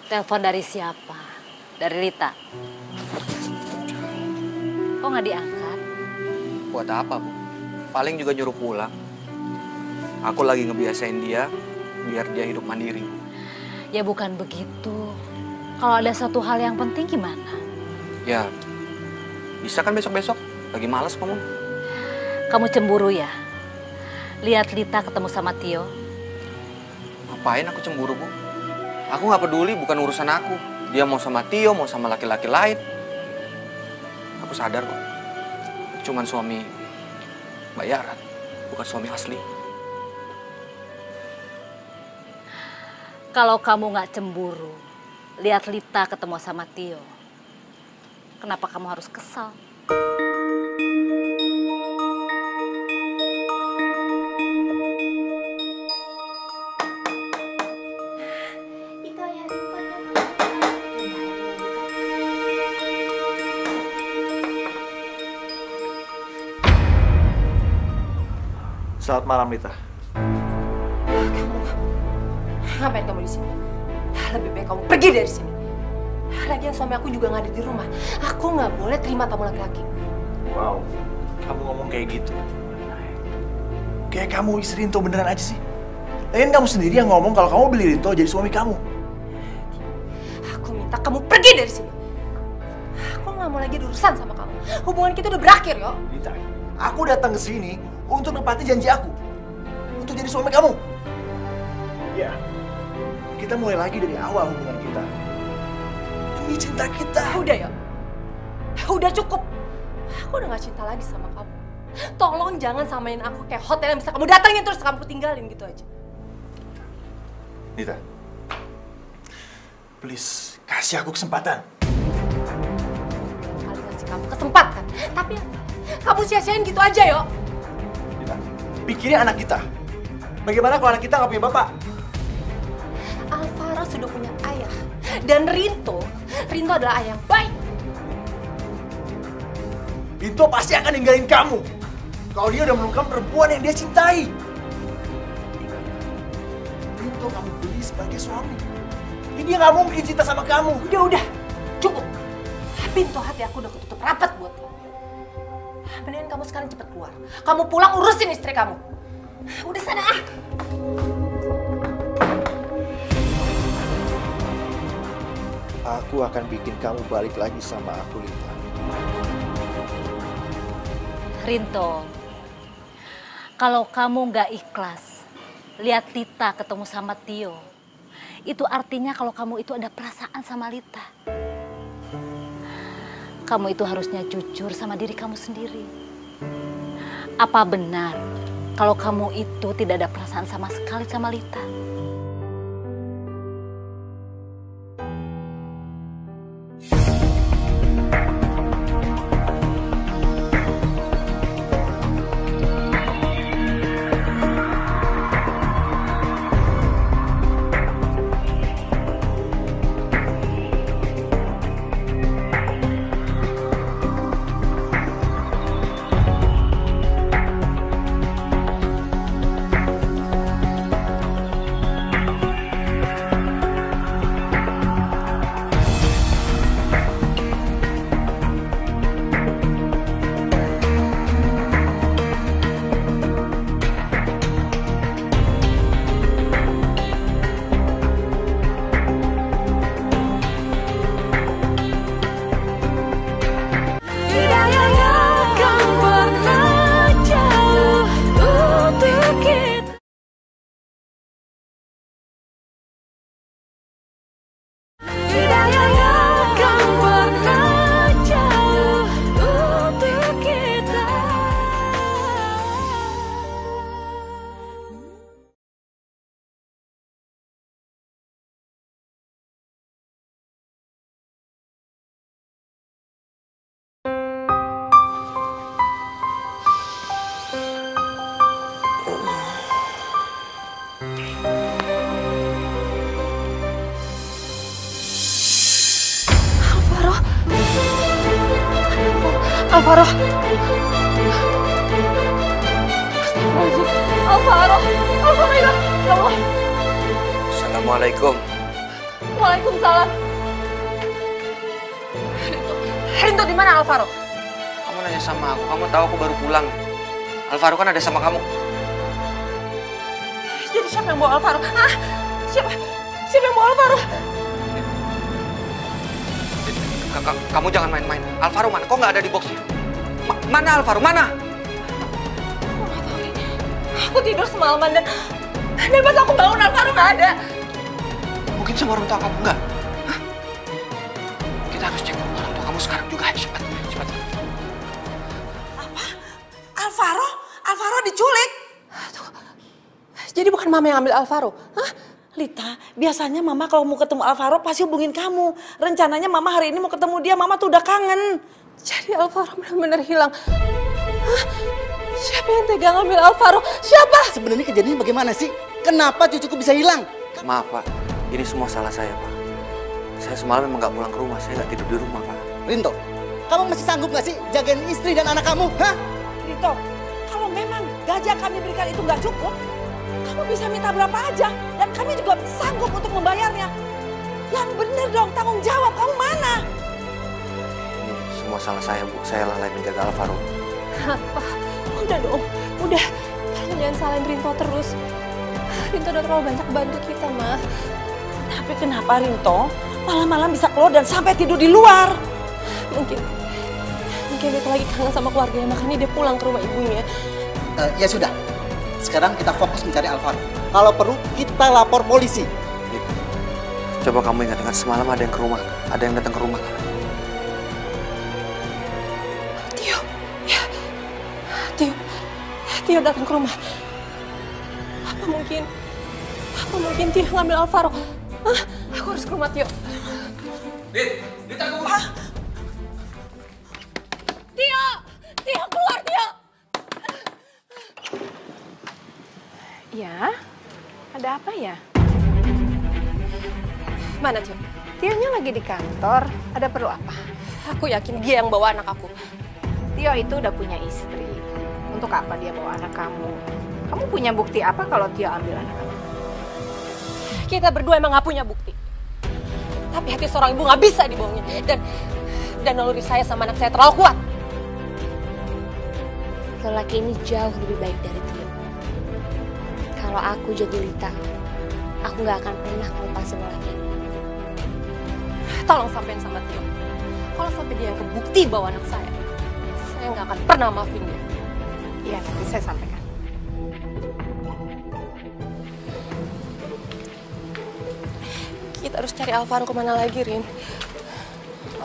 Telepon dari siapa? Dari Rita. Kok nggak diangkat? Buat apa, Bu? Paling juga nyuruh pulang. Aku lagi ngebiasain dia biar dia hidup mandiri. Ya bukan begitu. Kalau ada satu hal yang penting gimana? Ya, bisa kan besok-besok? Lagi males kamu. Kamu cemburu ya? Lihat Rita ketemu sama Tio. Ngapain aku cemburu, Bu? Aku nggak peduli, bukan urusan aku. Dia mau sama Tio, mau sama laki-laki lain. Aku sadar kok. Cuman suami bayaran, bukan suami asli. Kalau kamu nggak cemburu, lihat Rita ketemu sama Tio. Kenapa kamu harus kesal? Selamat malam, Rita. Ngapain kamu di sini? Lebih baik kamu pergi dari sini. Lagian suami aku juga nggak ada di rumah. Aku nggak boleh terima tamu laki-laki. Wow, kamu ngomong kayak gitu. Kayak kamu istri Rinto beneran aja sih. Lagian kamu sendiri yang ngomong kalau kamu beli Rinto jadi suami kamu. Aku minta kamu pergi dari sini. Aku nggak mau lagi berurusan sama kamu. Hubungan kita udah berakhir, yo. Rita, aku datang ke sini untuk nepati janji aku. Untuk jadi suami kamu. Ya, kita mulai lagi dari awal hubungan kita. Demi cinta kita. Udah ya, udah cukup. Aku udah gak cinta lagi sama kamu. Tolong jangan samain aku kayak hotel yang bisa kamu datangin terus kamu tinggalin gitu aja. Rita, please kasih aku kesempatan. Kali kasih kamu kesempatan. Tapi kamu sia-siain gitu aja, yo. Lita, pikirin anak kita. Bagaimana kalau anak kita nggak punya bapak? Alvaro sudah punya ayah. Dan Rinto adalah ayah yang baik. Rinto pasti akan ninggalin kamu. Kalau dia udah menemukan perempuan yang dia cintai. Rinto kamu beli sebagai suami. Ini dia nggak mungkin cinta sama kamu. Udah, cukup. Pintu hati aku udah ketutup rapat buat kamu. Mendingan kamu sekarang cepet keluar. Kamu pulang urusin istri kamu. Udah sana ah. Aku akan bikin kamu balik lagi sama aku, Lita. Rinto, kalau kamu nggak ikhlas lihat Lita ketemu sama Tio, itu artinya kalau kamu itu ada perasaan sama Lita. Kamu itu harusnya jujur sama diri kamu sendiri. Apa benar kalau kamu itu tidak ada perasaan sama sekali sama Lita? Alvaro. Astagfirullahaladzim. Alvaro ya Allah. Assalamualaikum. Waalaikumsalam. Rinto di mana Alvaro? Kamu nanya sama aku, kamu tahu aku baru pulang. Alvaro kan ada sama kamu. Jadi siapa yang bawa Alvaro? Hah? Siapa yang bawa Alvaro? Kamu jangan main-main. Alvaro mana? Kok nggak ada di boxnya? Mana Alvaro? Mana? Aku nggak tahu nih. Aku tidur semalaman dan pas aku bangun Alvaro nggak ada. Mungkin sama orang tua kamu nggak? Hah? Kita harus cek orang tua kamu sekarang juga. Cepat. Apa? Alvaro diculik? Jadi bukan mama yang ambil Alvaro? Hah? Lita, biasanya mama kalau mau ketemu Alvaro pasti hubungin kamu. Rencananya mama hari ini mau ketemu dia, mama tuh udah kangen. Jadi Alvaro benar-benar hilang. Hah? Siapa yang tega ngambil Alvaro? Siapa? Sebenarnya kejadian bagaimana sih? Kenapa cucuku bisa hilang? Maaf Pak, ini semua salah saya Pak. Saya semalam memang nggak pulang ke rumah, saya nggak tidur di rumah Pak. Rinto, kamu masih sanggup nggak sih jagain istri dan anak kamu? Hah? Rinto, kalau memang gaji yang kami berikan itu nggak cukup, kamu bisa minta berapa aja dan kami juga sanggup untuk membayarnya. Yang bener dong, tanggung jawab, kamu mana? Ini semua salah saya Bu, saya lalai menjaga Alvaro. Apa? Udah dong, udah. Tolong jangan salahin Rinto terus. Rinto udah terlalu banyak bantu kita, Ma. Tapi kenapa Rinto malam-malam bisa keluar dan sampai tidur di luar? Mungkin Rinto lagi kangen sama keluarganya, makanya dia pulang ke rumah ibunya. Ya sudah, sekarang kita fokus mencari Alvaro. Kalau perlu kita lapor polisi. Coba kamu ingat-ingat semalam ada yang ke rumah, ada yang datang ke rumah. Tio datang ke rumah. Apa mungkin Tio ngambil Alvaro? Hah? Aku harus ke rumah Tio. Dit, aku. Tio, keluar, Tio! Ya, ada apa ya? Mana, Tio? Tionya lagi di kantor, ada perlu apa? Aku yakin dia yang bawa anak aku. Tio itu udah punya istri. Untuk apa dia bawa anak kamu? Kamu punya bukti apa kalau Tio ambil anak kamu? Kita berdua emang gak punya bukti. Tapi hati seorang ibu gak bisa dibohongin. Dan naluri saya sama anak saya terlalu kuat. Lelaki ini jauh lebih baik dari Tio. Kalau aku jadi Lita, aku gak akan pernah melupakan lelaki ini. Tolong sampein sama Tio. Kalau sampai dia yang kebukti bawa anak saya gak akan pernah maafin dia. Iya, nanti saya sampaikan. Kita harus cari Alvaro kemana lagi, Rin?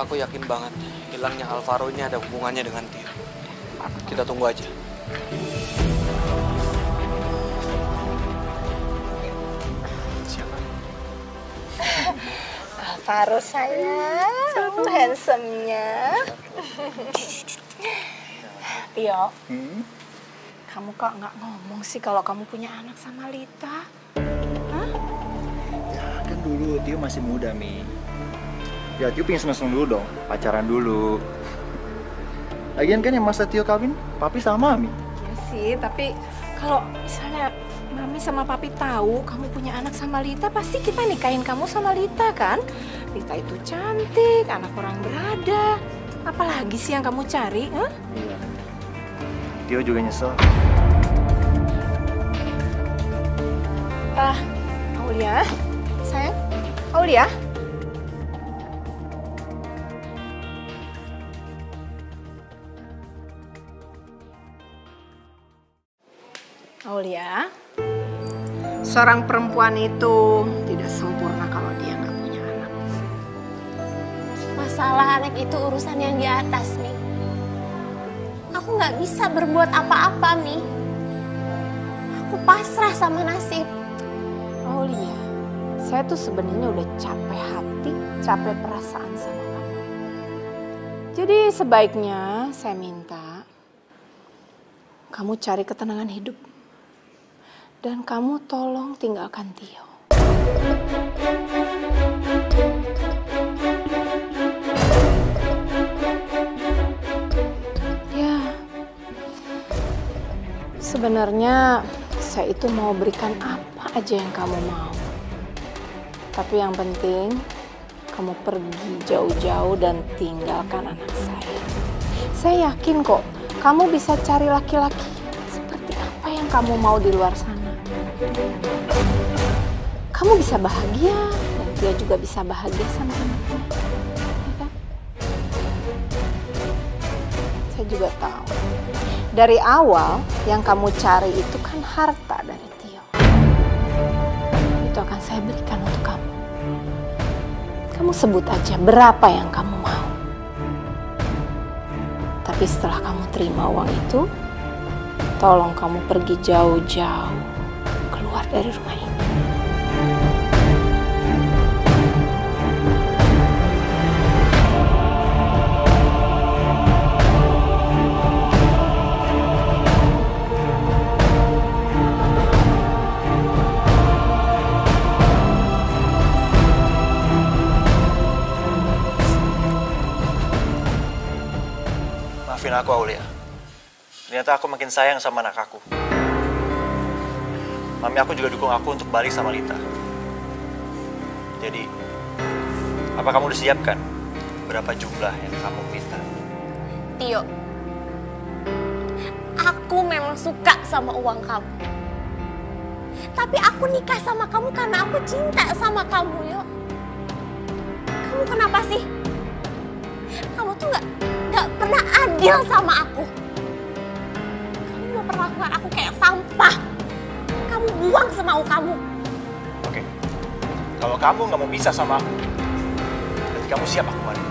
Aku yakin banget hilangnya Alvaro ini ada hubungannya dengan Tio. Kita tunggu aja. Siapa? Alvaro sayang, handsome-nya. Tio, kamu kok nggak ngomong sih kalau kamu punya anak sama Lita? Hah? Ya kan dulu Tio masih muda, Mi. Ya Tio pengen seneng-seneng dulu dong, pacaran dulu. Lagian kan yang masa Tio kawin, papi sama Mami. Ya sih, tapi kalau misalnya Mami sama Papi tahu kamu punya anak sama Lita, pasti kita nikahin kamu sama Lita kan? Lita itu cantik, anak orang berada. Apalagi sih yang kamu cari? Huh? Iya. Tio juga nyesel. Aulia, sayang, Aulia. Aulia, seorang perempuan itu tidak sempurna kalau dia nggak punya anak. Masalah anak itu urusan yang di atas, Mi. Aku nggak bisa berbuat apa-apa, Mi. Aku pasrah sama nasib. Aulia, saya tuh sebenarnya udah capek hati, capek perasaan sama kamu. Jadi sebaiknya saya minta kamu cari ketenangan hidup. Dan kamu tolong tinggalkan Tio. Ya, sebenarnya saya itu mau berikan apa aja yang kamu mau. Tapi yang penting, kamu pergi jauh-jauh dan tinggalkan anak saya. Saya yakin kok, kamu bisa cari laki-laki seperti apa yang kamu mau di luar sana. Kamu bisa bahagia dan dia juga bisa bahagia sama anaknya. Ya kan? Saya juga tahu. Dari awal yang kamu cari itu kan harta dari Tio. Itu akan saya berikan untuk kamu. Kamu sebut aja berapa yang kamu mau. Tapi setelah kamu terima uang itu, tolong kamu pergi jauh-jauh keluar dari rumah ini. Maafin aku, Aulia. Ternyata aku makin sayang sama anak aku. Mami aku juga dukung aku untuk balik sama Lita. Jadi, apa kamu udah siapkan berapa jumlah yang kamu minta? Tio, aku memang suka sama uang kamu. Tapi aku nikah sama kamu karena aku cinta sama kamu, Yo. Kamu kenapa sih? Kamu tuh gak pernah adil sama aku. Kamu memperlakukan aku kayak sampah. Kamu buang semau kamu. Oke, kalau kamu nggak mau pisah sama aku, berarti kamu siap aku mandi.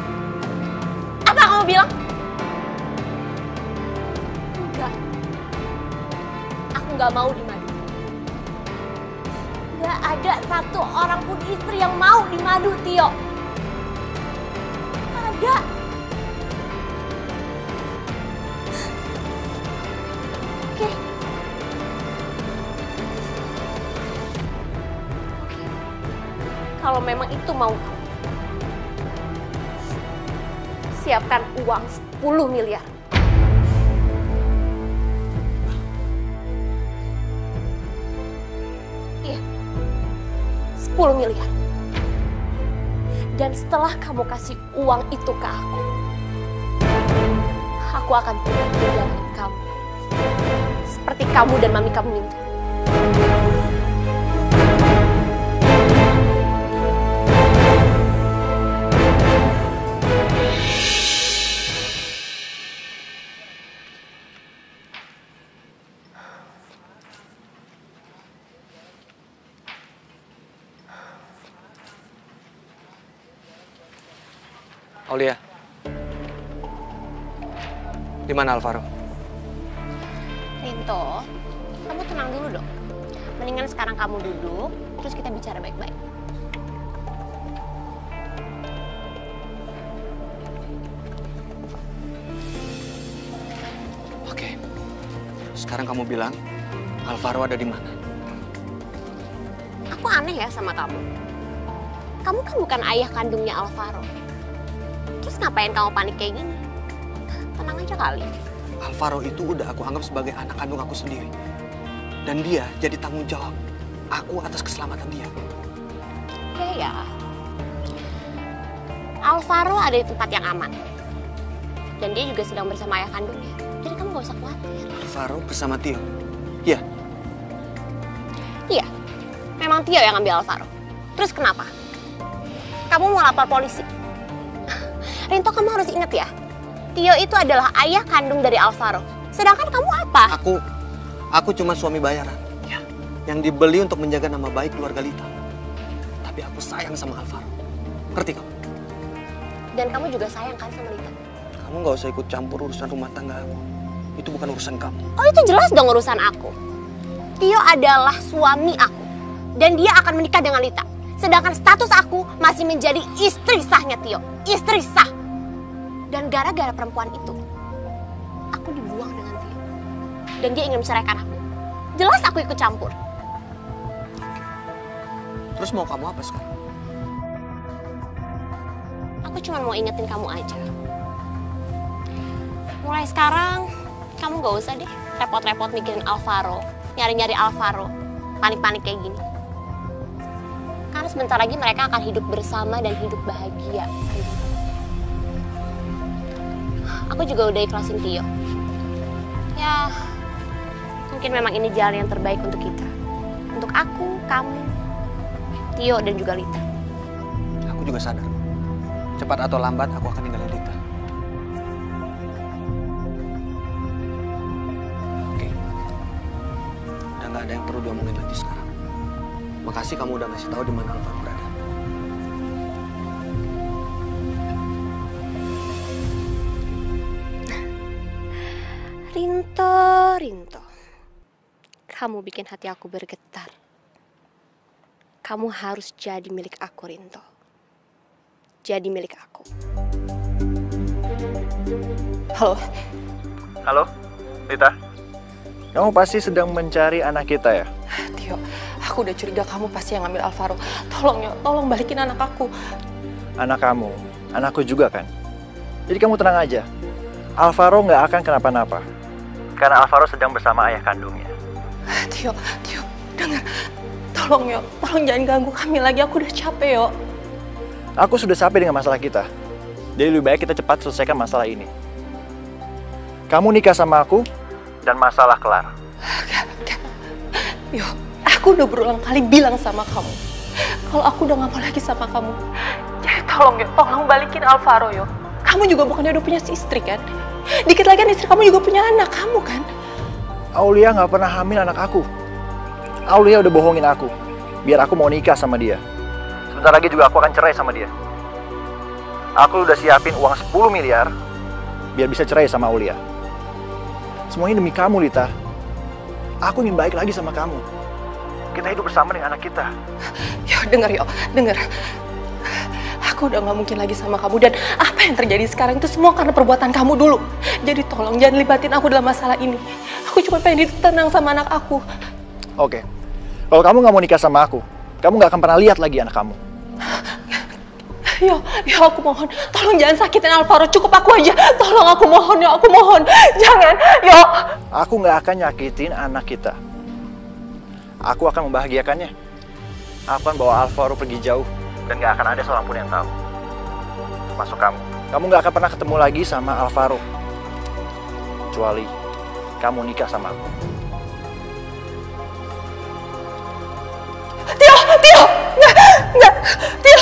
Apa kamu bilang? Enggak. Aku nggak mau dimadu. Nggak ada satu orang pun istri yang mau dimadu, Tio. Nggak ada. Kalau memang itu mau kamu, siapkan uang 10 miliar. Iya, 10 miliar. Dan setelah kamu kasih uang itu ke aku akan tidak meninggalkan kamu. Seperti kamu dan mami kamu minta. Aulia, di mana Alvaro? Rinto, kamu tenang dulu dong. Mendingan sekarang kamu duduk, terus kita bicara baik-baik. Oke, sekarang kamu bilang Alvaro ada di mana? Aku aneh ya sama kamu. Kamu kan bukan ayah kandungnya Alvaro. Terus ngapain kamu panik kayak gini? Tenang aja kali. Alvaro itu udah aku anggap sebagai anak kandung aku sendiri. Dan dia jadi tanggung jawab aku atas keselamatan dia. Ya. Alvaro ada di tempat yang aman. Dan dia juga sedang bersama ayah kandungnya. Jadi kamu gak usah khawatir. Alvaro bersama Tio? Iya? Iya. Memang Tio yang ambil Alvaro. Terus kenapa? Kamu mau lapor polisi? Rinto, kamu harus ingat ya. Tio itu adalah ayah kandung dari Alvaro. Sedangkan kamu apa? Aku cuma suami bayaran. Ya. Yang dibeli untuk menjaga nama baik keluarga Lita. Tapi aku sayang sama Alvaro. Ngerti kamu? Dan kamu juga sayang kan sama Lita? Kamu gak usah ikut campur urusan rumah tangga aku. Itu bukan urusan kamu. Oh, itu jelas dong urusan aku. Tio adalah suami aku. Dan dia akan menikah dengan Lita. Sedangkan status aku masih menjadi istri sahnya Tio. Istri sah. Dan gara-gara perempuan itu, aku dibuang dengan Tio. Dan dia ingin menceraikan aku. Jelas aku ikut campur. Terus mau kamu apa sekarang? Aku cuma mau ingetin kamu aja. Mulai sekarang, kamu gak usah deh repot-repot mikirin Alvaro. Nyari-nyari Alvaro. Panik-panik kayak gini. Karena sebentar lagi mereka akan hidup bersama dan hidup bahagia. Aku juga udah ikhlasin Tio. Ya, mungkin memang ini jalan yang terbaik untuk kita. Untuk aku, kamu, Tio, dan juga Lita. Aku juga sadar. Cepat atau lambat aku akan ninggalin Lita. Oke. Udah gak ada yang perlu diomongin lagi sekarang. Makasih kamu udah ngasih tahu di mana Alvaro berada. Rinto. Kamu bikin hati aku bergetar. Kamu harus jadi milik aku, Rinto. Jadi milik aku. Halo, Lita. Kamu pasti sedang mencari anak kita ya? Tio, aku udah curiga kamu pasti yang ngambil Alvaro. Tolong balikin anak aku. Anak kamu, anakku juga kan? Jadi kamu tenang aja. Alvaro nggak akan kenapa-napa. Karena Alvaro sedang bersama ayah kandungnya. Tio, dengar. Tolong jangan ganggu kami lagi. Aku udah capek, yo. Aku sudah capek dengan masalah kita. Jadi lebih baik kita cepat selesaikan masalah ini. Kamu nikah sama aku, dan masalah kelar. Gak. Yo, aku udah berulang kali bilang sama kamu. Kalau aku udah gak mau lagi sama kamu. Jadi tolong balikin Alvaro, yo. Kamu juga bukannya udah punya istri kan? Dikit lagi kan istri kamu juga punya anak kamu kan? Aulia gak pernah hamil anak aku. Aulia udah bohongin aku. Biar aku mau nikah sama dia. Sebentar lagi juga aku akan cerai sama dia. Aku udah siapin uang 10 miliar. Biar bisa cerai sama Aulia. Semuanya demi kamu, Lita. Aku ingin baik lagi sama kamu. Kita hidup bersama dengan anak kita. Yo, denger. Aku udah gak mungkin lagi sama kamu. Dan apa yang terjadi sekarang itu semua karena perbuatan kamu dulu. Jadi tolong jangan libatin aku dalam masalah ini. Aku cuma pengen tenang sama anak aku. Oke. Kalau kamu gak mau nikah sama aku, kamu gak akan pernah lihat lagi anak kamu. Yo, aku mohon, tolong jangan sakitin Alvaro, cukup aku aja. Tolong, aku mohon, yo, aku mohon. Jangan, yo. Aku nggak akan nyakitin anak kita. Aku akan membahagiakannya. Aku akan bawa Alvaro pergi jauh. Dan nggak akan ada seorang pun yang tahu. Masuk kamu. Kamu nggak akan pernah ketemu lagi sama Alvaro. Kecuali kamu nikah sama aku. Tio! Nggak, Tio!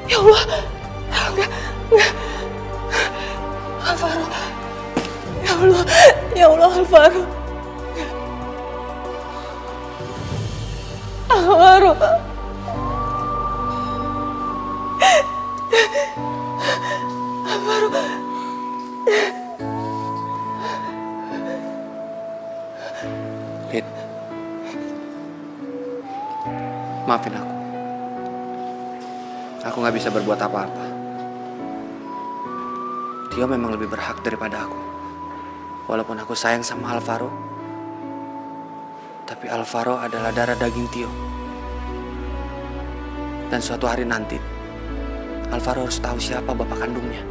Ya Allah, enggak. Alvaro. Ya Allah, Alvaro. Alvaro. Lid, maafin aku. Aku nggak bisa berbuat apa-apa. Tio memang lebih berhak daripada aku. Walaupun aku sayang sama Alvaro, tapi Alvaro adalah darah daging Tio. Dan suatu hari nanti, Alvaro harus tahu siapa bapak kandungnya.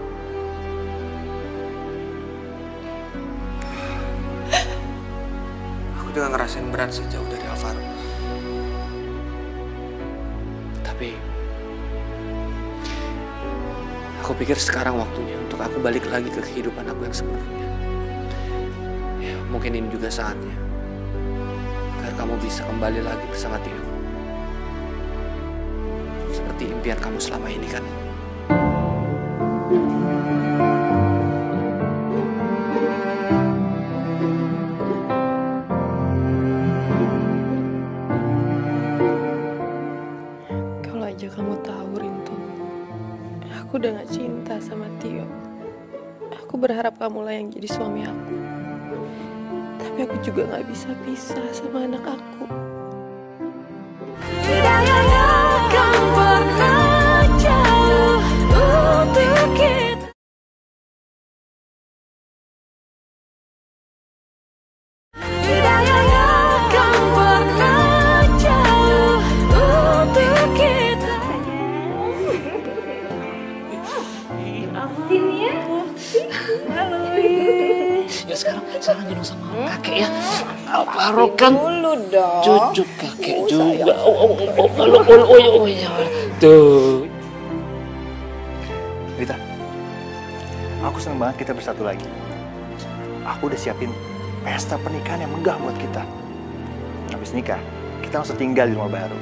Aku juga ngerasain berat sih jauh dari Alvaro. Tapi aku pikir sekarang waktunya untuk aku balik lagi ke kehidupan aku yang sebelumnya. Ya, mungkin ini juga saatnya agar kamu bisa kembali lagi bersama Tio. Seperti impian kamu selama ini kan. Kalau aja kamu tahu, Rinto, aku udah gak cinta sama Tio. Aku berharap kamulah yang jadi suami aku. Tapi aku juga gak bisa pisah sama anak aku. Tidak yang akan pernah jauh untuk kita. Tidak yang akan pernah jauh untuk kita. Asin ya. Halo. Ya sekarang gendong sama kakek ya. Alvaro kan dulu dong. cucu kakek juga. Oh ya. Tuh. Rita, aku seneng banget kita bersatu lagi. Aku udah siapin pesta pernikahan yang megah buat kita. Habis nikah, kita langsung tinggal di rumah baru.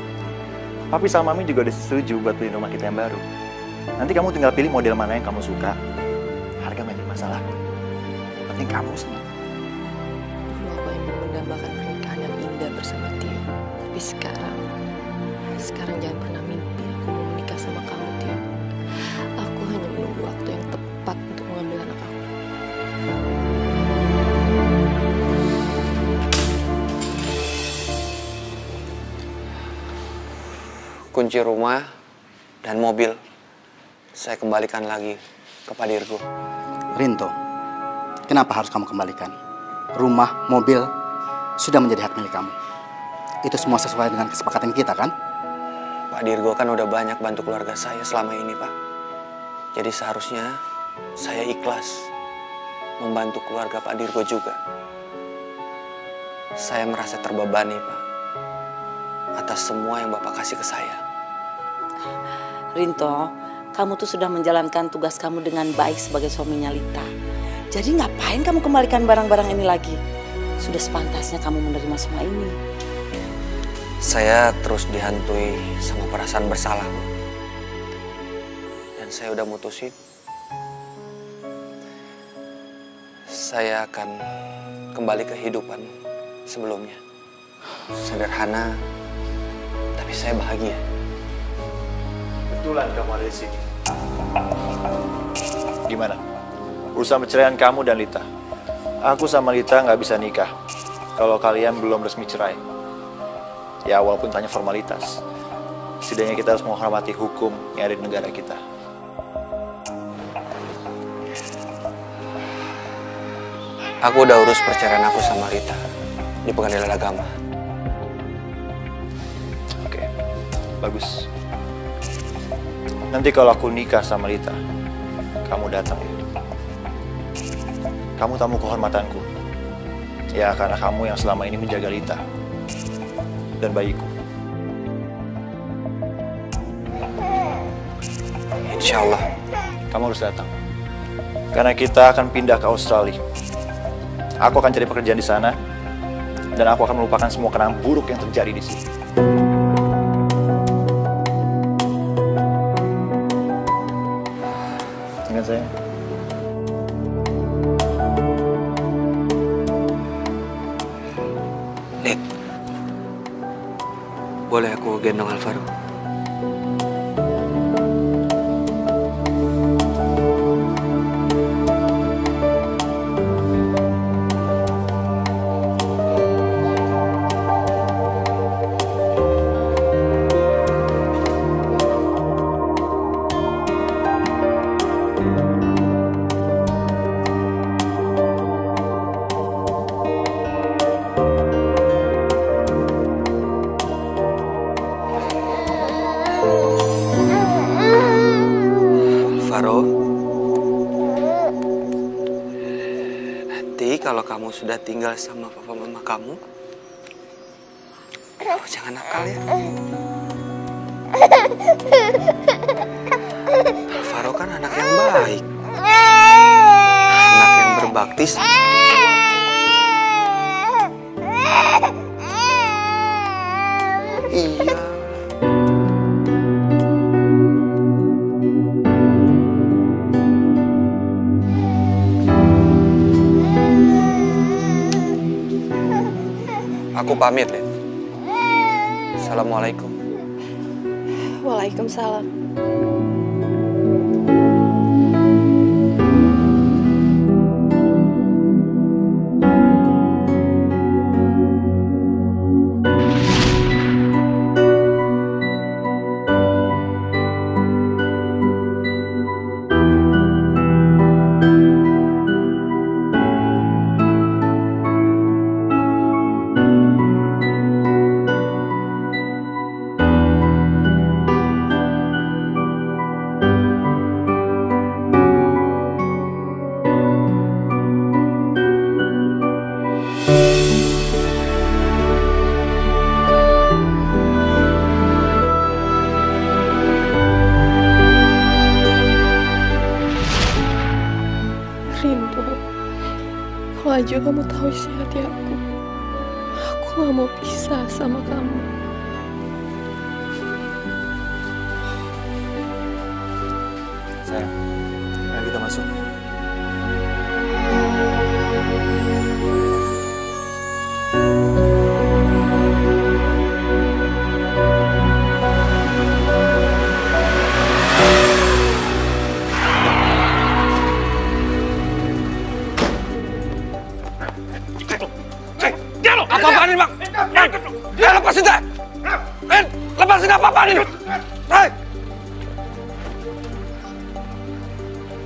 Papi sama Mami juga udah setuju buat beli rumah kita yang baru. Nanti kamu tinggal pilih model mana yang kamu suka. Harga nggak jadi masalah. Penting kamu senang. Dulu aku yang mendambakan pernikahan yang indah bersama Tio. Tapi sekarang jangan pernah mimpi aku mau menikah sama kamu, Tio. Aku hanya menunggu waktu yang tepat untuk mengambil anak aku. Kunci rumah dan mobil saya kembalikan lagi ke Pak Dirgo. Rinto, kenapa harus kamu kembalikan? Rumah, mobil, sudah menjadi hak milik kamu. Itu semua sesuai dengan kesepakatan kita, kan? Pak Dirgo kan udah banyak bantu keluarga saya selama ini, Pak. Jadi seharusnya saya ikhlas membantu keluarga Pak Dirgo juga. Saya merasa terbebani, Pak, atas semua yang Bapak kasih ke saya. Rinto, kamu tuh sudah menjalankan tugas kamu dengan baik sebagai suaminya Lita. Jadi ngapain kamu kembalikan barang-barang ini lagi? Sudah sepantasnya kamu menerima semua ini. Saya terus dihantui sama perasaan bersalah, Bu. Dan saya udah mutusin. Saya akan kembali ke kehidupan sebelumnya. Sederhana, tapi saya bahagia. Kebetulan kamu ada di sini. Gimana? Urusan perceraian kamu dan Lita. Aku sama Lita nggak bisa nikah kalau kalian belum resmi cerai. Ya walaupun tanya formalitas. Setidaknya kita harus menghormati hukum yang ada di negara kita. Aku udah urus perceraian aku sama Lita di Pengadilan Agama. Oke. Bagus. Nanti kalau aku nikah sama Lita, kamu datang ya. Kamu tamu kehormatanku. Ya, karena kamu yang selama ini menjaga Lita dan bayiku. Insya Allah. Kamu harus datang. Karena kita akan pindah ke Australia. Aku akan cari pekerjaan di sana. Dan aku akan melupakan semua kenangan buruk yang terjadi di sini. Ingat saya. Lit, boleh aku gendong Alvaro? Kalau kamu sudah tinggal sama papa mama kamu, jangan nakal ya. Alvaro kan anak yang baik, anak yang berbakti. Iya. Aku pamit, Lid. Assalamualaikum. Waalaikumsalam. Rindu, kalau aja kamu tahu isi hati aku gak mau pisah sama kamu. Sayang, ayo kita masuk. Apa-apaan ini, Bang? Lepasin saya! Lepasin apa-apaan ini? Hei!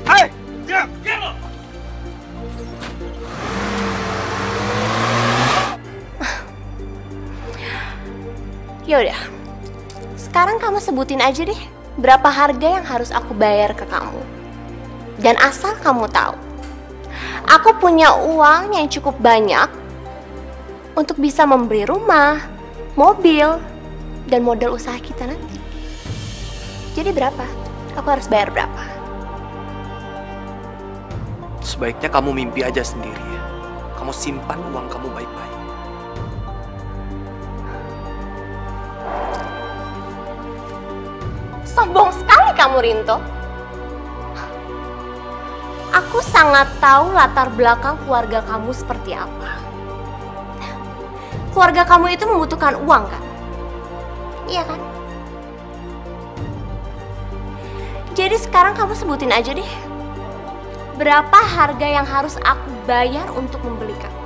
Hei! Yaudah, sekarang kamu sebutin aja deh berapa harga yang harus aku bayar ke kamu. Dan asal kamu tahu, aku punya uang yang cukup banyak untuk bisa membeli rumah, mobil, dan modal usaha kita nanti. Jadi berapa? Aku harus bayar berapa? Sebaiknya kamu mimpi aja sendiri ya. Kamu simpan uang kamu baik-baik. Sombong sekali kamu, Rinto. Aku sangat tahu latar belakang keluarga kamu seperti apa. Keluarga kamu itu membutuhkan uang, kan? Iya kan? Jadi sekarang kamu sebutin aja deh, berapa harga yang harus aku bayar untuk membeli kamu?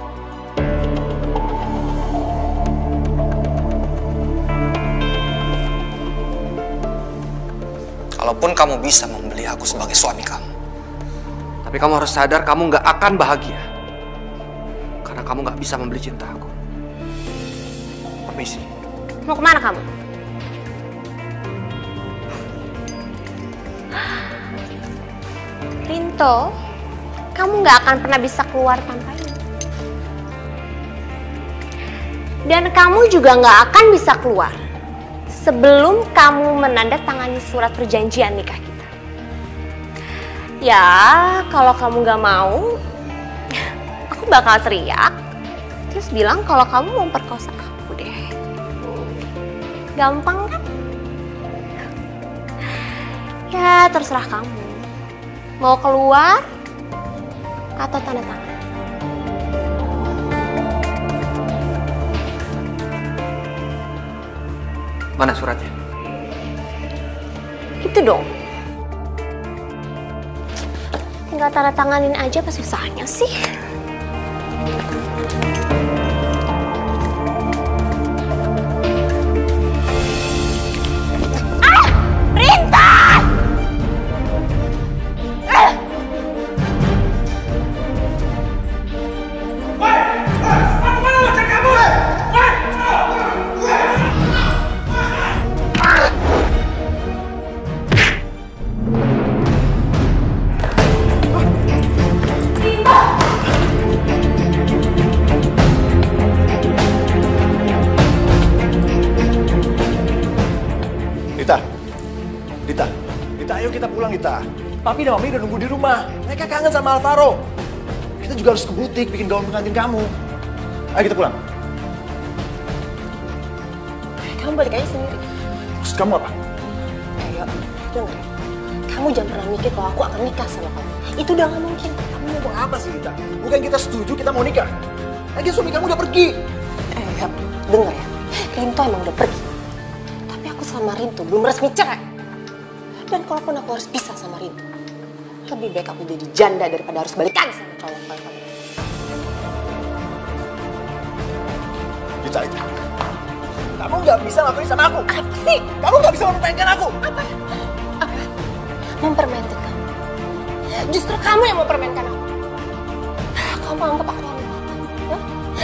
Kalaupun kamu bisa membeli aku sebagai suami kamu, tapi kamu harus sadar kamu nggak akan bahagia. Karena kamu nggak bisa membeli cinta aku. Permisi. Mau kemana kamu? Rinto, kamu nggak akan pernah bisa keluar tanpa ini. Dan kamu juga nggak akan bisa keluar sebelum kamu menandatangani surat perjanjian nikah kita. Ya, kalau kamu nggak mau, aku bakal teriak, terus bilang kalau kamu mau memperkosa aku deh. Gampang kan? Ya, terserah kamu. Mau keluar atau tanda tangan? Mana suratnya? Itu dong. Tinggal tanda tanganin aja, apa susahnya sih? Lita, ayo kita pulang, Lita. Papi dan Mami udah nunggu di rumah. Mereka kangen sama Alvaro. Kita juga harus ke butik bikin gaun pengantin kamu. Ayo kita pulang. Kamu balik aja sendiri. Maksud kamu apa? Ayo, denger. Kamu jangan pernah mikir kalau aku akan nikah sama kamu. Itu udah gak mungkin. Kamu ngomong apa sih, Lita? Bukan kita setuju kita mau nikah. Lagi suami kamu udah pergi. Dengar ya. Rinto emang udah pergi. Tapi aku sama Rinto belum resmi cerai. Dan kalaupun aku harus pisah sama Rinto, lebih baik aku jadi janda daripada harus balikan sama cowok kayak kamu. Lita, kamu nggak bisa ngapain sama aku. Apa sih? Kamu nggak bisa mempermainkan aku. Apa? Mempermainkan kamu? Justru kamu yang mempermainkan aku. Kamu anggap aku wanita?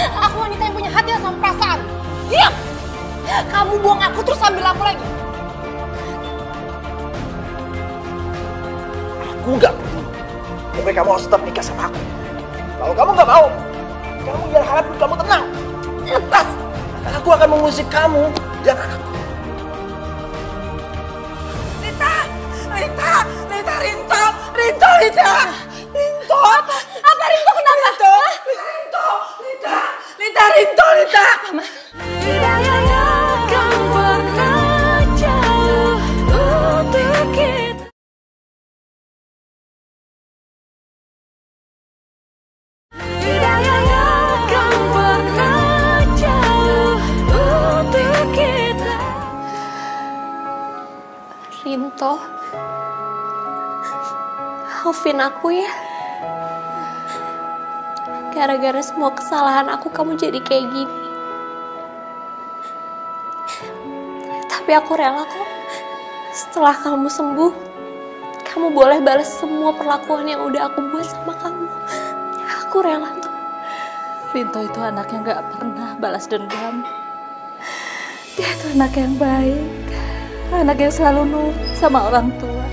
Aku wanita yang punya hati sama perasaan. Diam! Kamu buang aku terus ambil aku lagi. Aku nggak peduli. Tapi kamu harus tetap nikah sama aku. Kalau kamu nggak mau, kamu jangan harap kamu tenang. Lepas. Aku akan mengusik kamu dan anakku. Lita, Rinto. Apa Rinto kenapa? Lita. Tidak akan pernah jauh untuk kita. Tidak akan pernah jauh untuk kita. Rinto, maafin aku ya. Gara-gara semua kesalahan aku, kamu jadi kayak gini. Tapi aku rela kok. Setelah kamu sembuh, kamu boleh balas semua perlakuan yang udah aku buat sama kamu. Aku rela tuh. Rinto itu anak yang gak pernah balas dendam. Dia itu anak yang baik. Anak yang selalu nurut sama orang tua.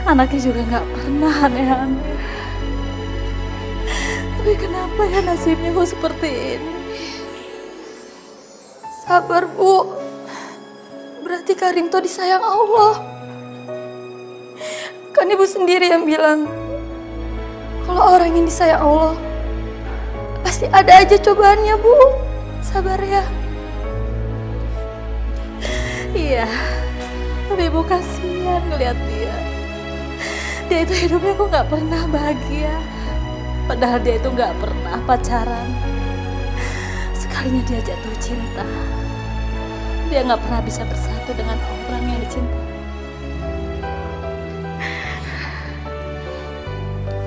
Anaknya juga gak pernah aneh-aneh. Tapi kenapa ya nasibnya kok seperti ini? Sabar, Bu. Berarti Kak Rinto disayang Allah. Kan Ibu sendiri yang bilang, kalau orang yang disayang Allah, pasti ada aja cobaannya, Bu. Sabar ya. Iya, tapi Ibu kasihan ngeliat dia. Dia itu hidupnya kok gak pernah bahagia. Padahal dia itu gak pernah pacaran. Sekalinya dia jatuh cinta, dia gak pernah bisa bersatu dengan orang yang dicintai.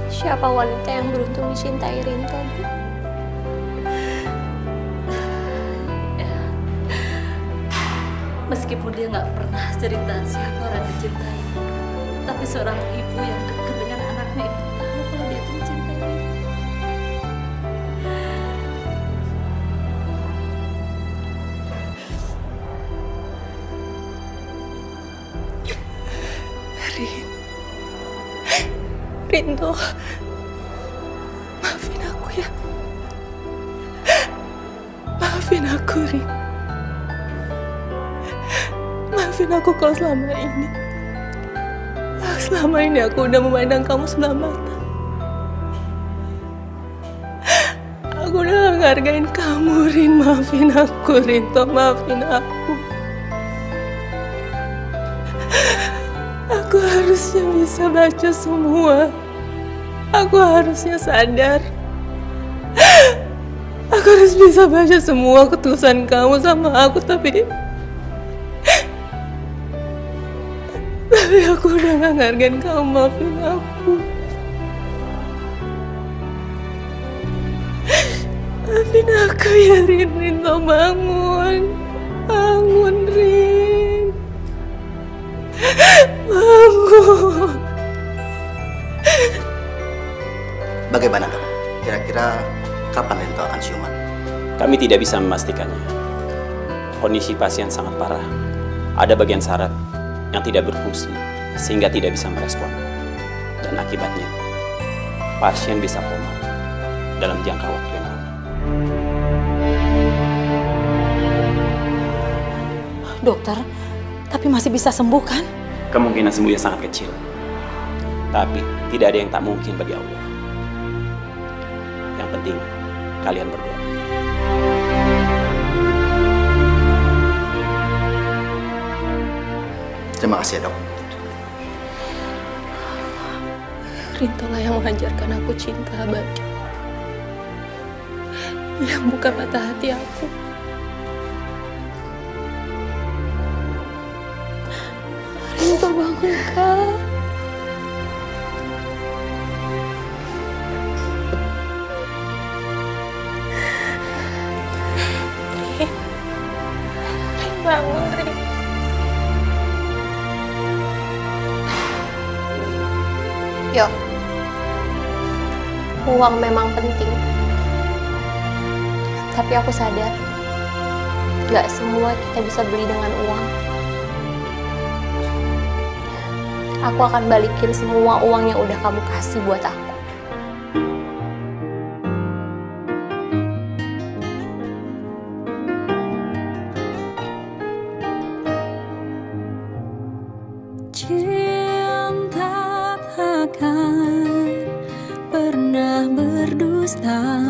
Siapa wanita yang beruntung dicintai Rinto, Bu? Ya. Meskipun dia gak pernah cerita siapa orang yang dicintai, tapi seorang ibu yang dekat dengan anaknya itu tahu kalau dia itu mencintai. Rinto, maafin aku ya. Maafin aku, Rin. Maafin aku kalau selama ini aku udah memandang kamu sebelah mata. Aku udah gak ngargain kamu, Rin. Maafin aku, Rinto. Maafin aku. Aku harusnya bisa baca semua. Aku harusnya sadar. Aku harus bisa baca semua ketulusan kamu sama aku, tapi aku udah gak ngargain kamu. Maafin aku. Maafin aku ya, Rin. Rinto, bangun. Bangun, Rin. Bangun. Bagaimana, Dok? Kira-kira kapan Rinto akan siuman? Kami tidak bisa memastikannya. Kondisi pasien sangat parah. Ada bagian saraf yang tidak berfungsi sehingga tidak bisa merespon. Dan akibatnya, pasien bisa koma dalam jangka waktu yang lama. Dokter, tapi masih bisa sembuh kan? Kemungkinan sembuhnya sangat kecil. Tapi tidak ada yang tak mungkin bagi Allah. Yang penting, kalian berdoa. Terima kasih ya, Dok. Rinto lah yang mengajarkan aku cinta abadi. Yang buka mata hati aku. Rinto, bangun, Kak. Bangun, Rin. Yo, uang memang penting. Tapi aku sadar, gak semua kita bisa beli dengan uang. Aku akan balikin semua uang yang udah kamu kasih buat aku. Cinta takkan pernah berdusta,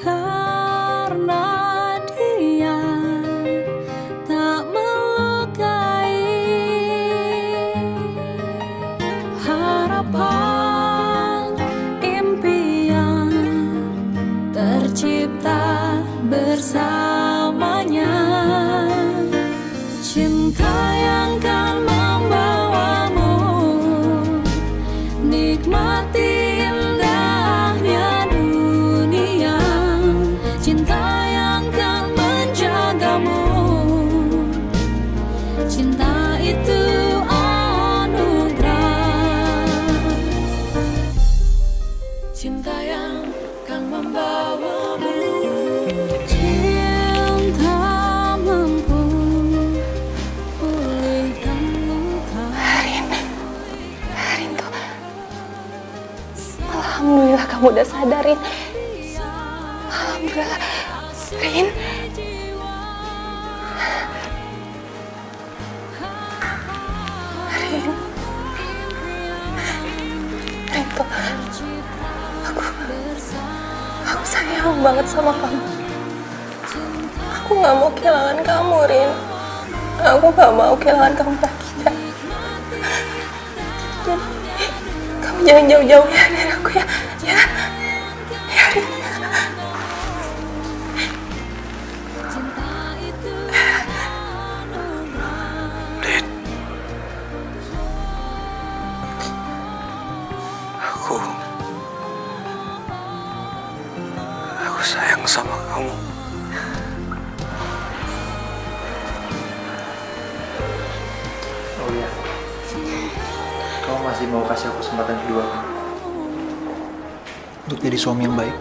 karena dia tak melukai. Harapan impian tercipta bersamanya. Cinta yang kan membawamu nikmati indahnya dunia. Cinta yang kan menjagamu. Cinta itu anugerah. Cinta yang kan membawamu. Cinta mampu Alhamdulillah kamu udah sadarin. Alhamdulillah. Rin. Rin. Rinto. Aku sayang banget sama kamu. Aku gak mau kehilangan kamu, Rin. Aku gak mau kehilangan kamu lagi. Kamu jangan jauh-jauh ya dari aku ya. Ya. Ya, Rin. Rin. Aku sayang sama kamu. Oh iya. Kamu masih mau kasih aku kesempatan kedua kan? Untuk jadi suami yang baik.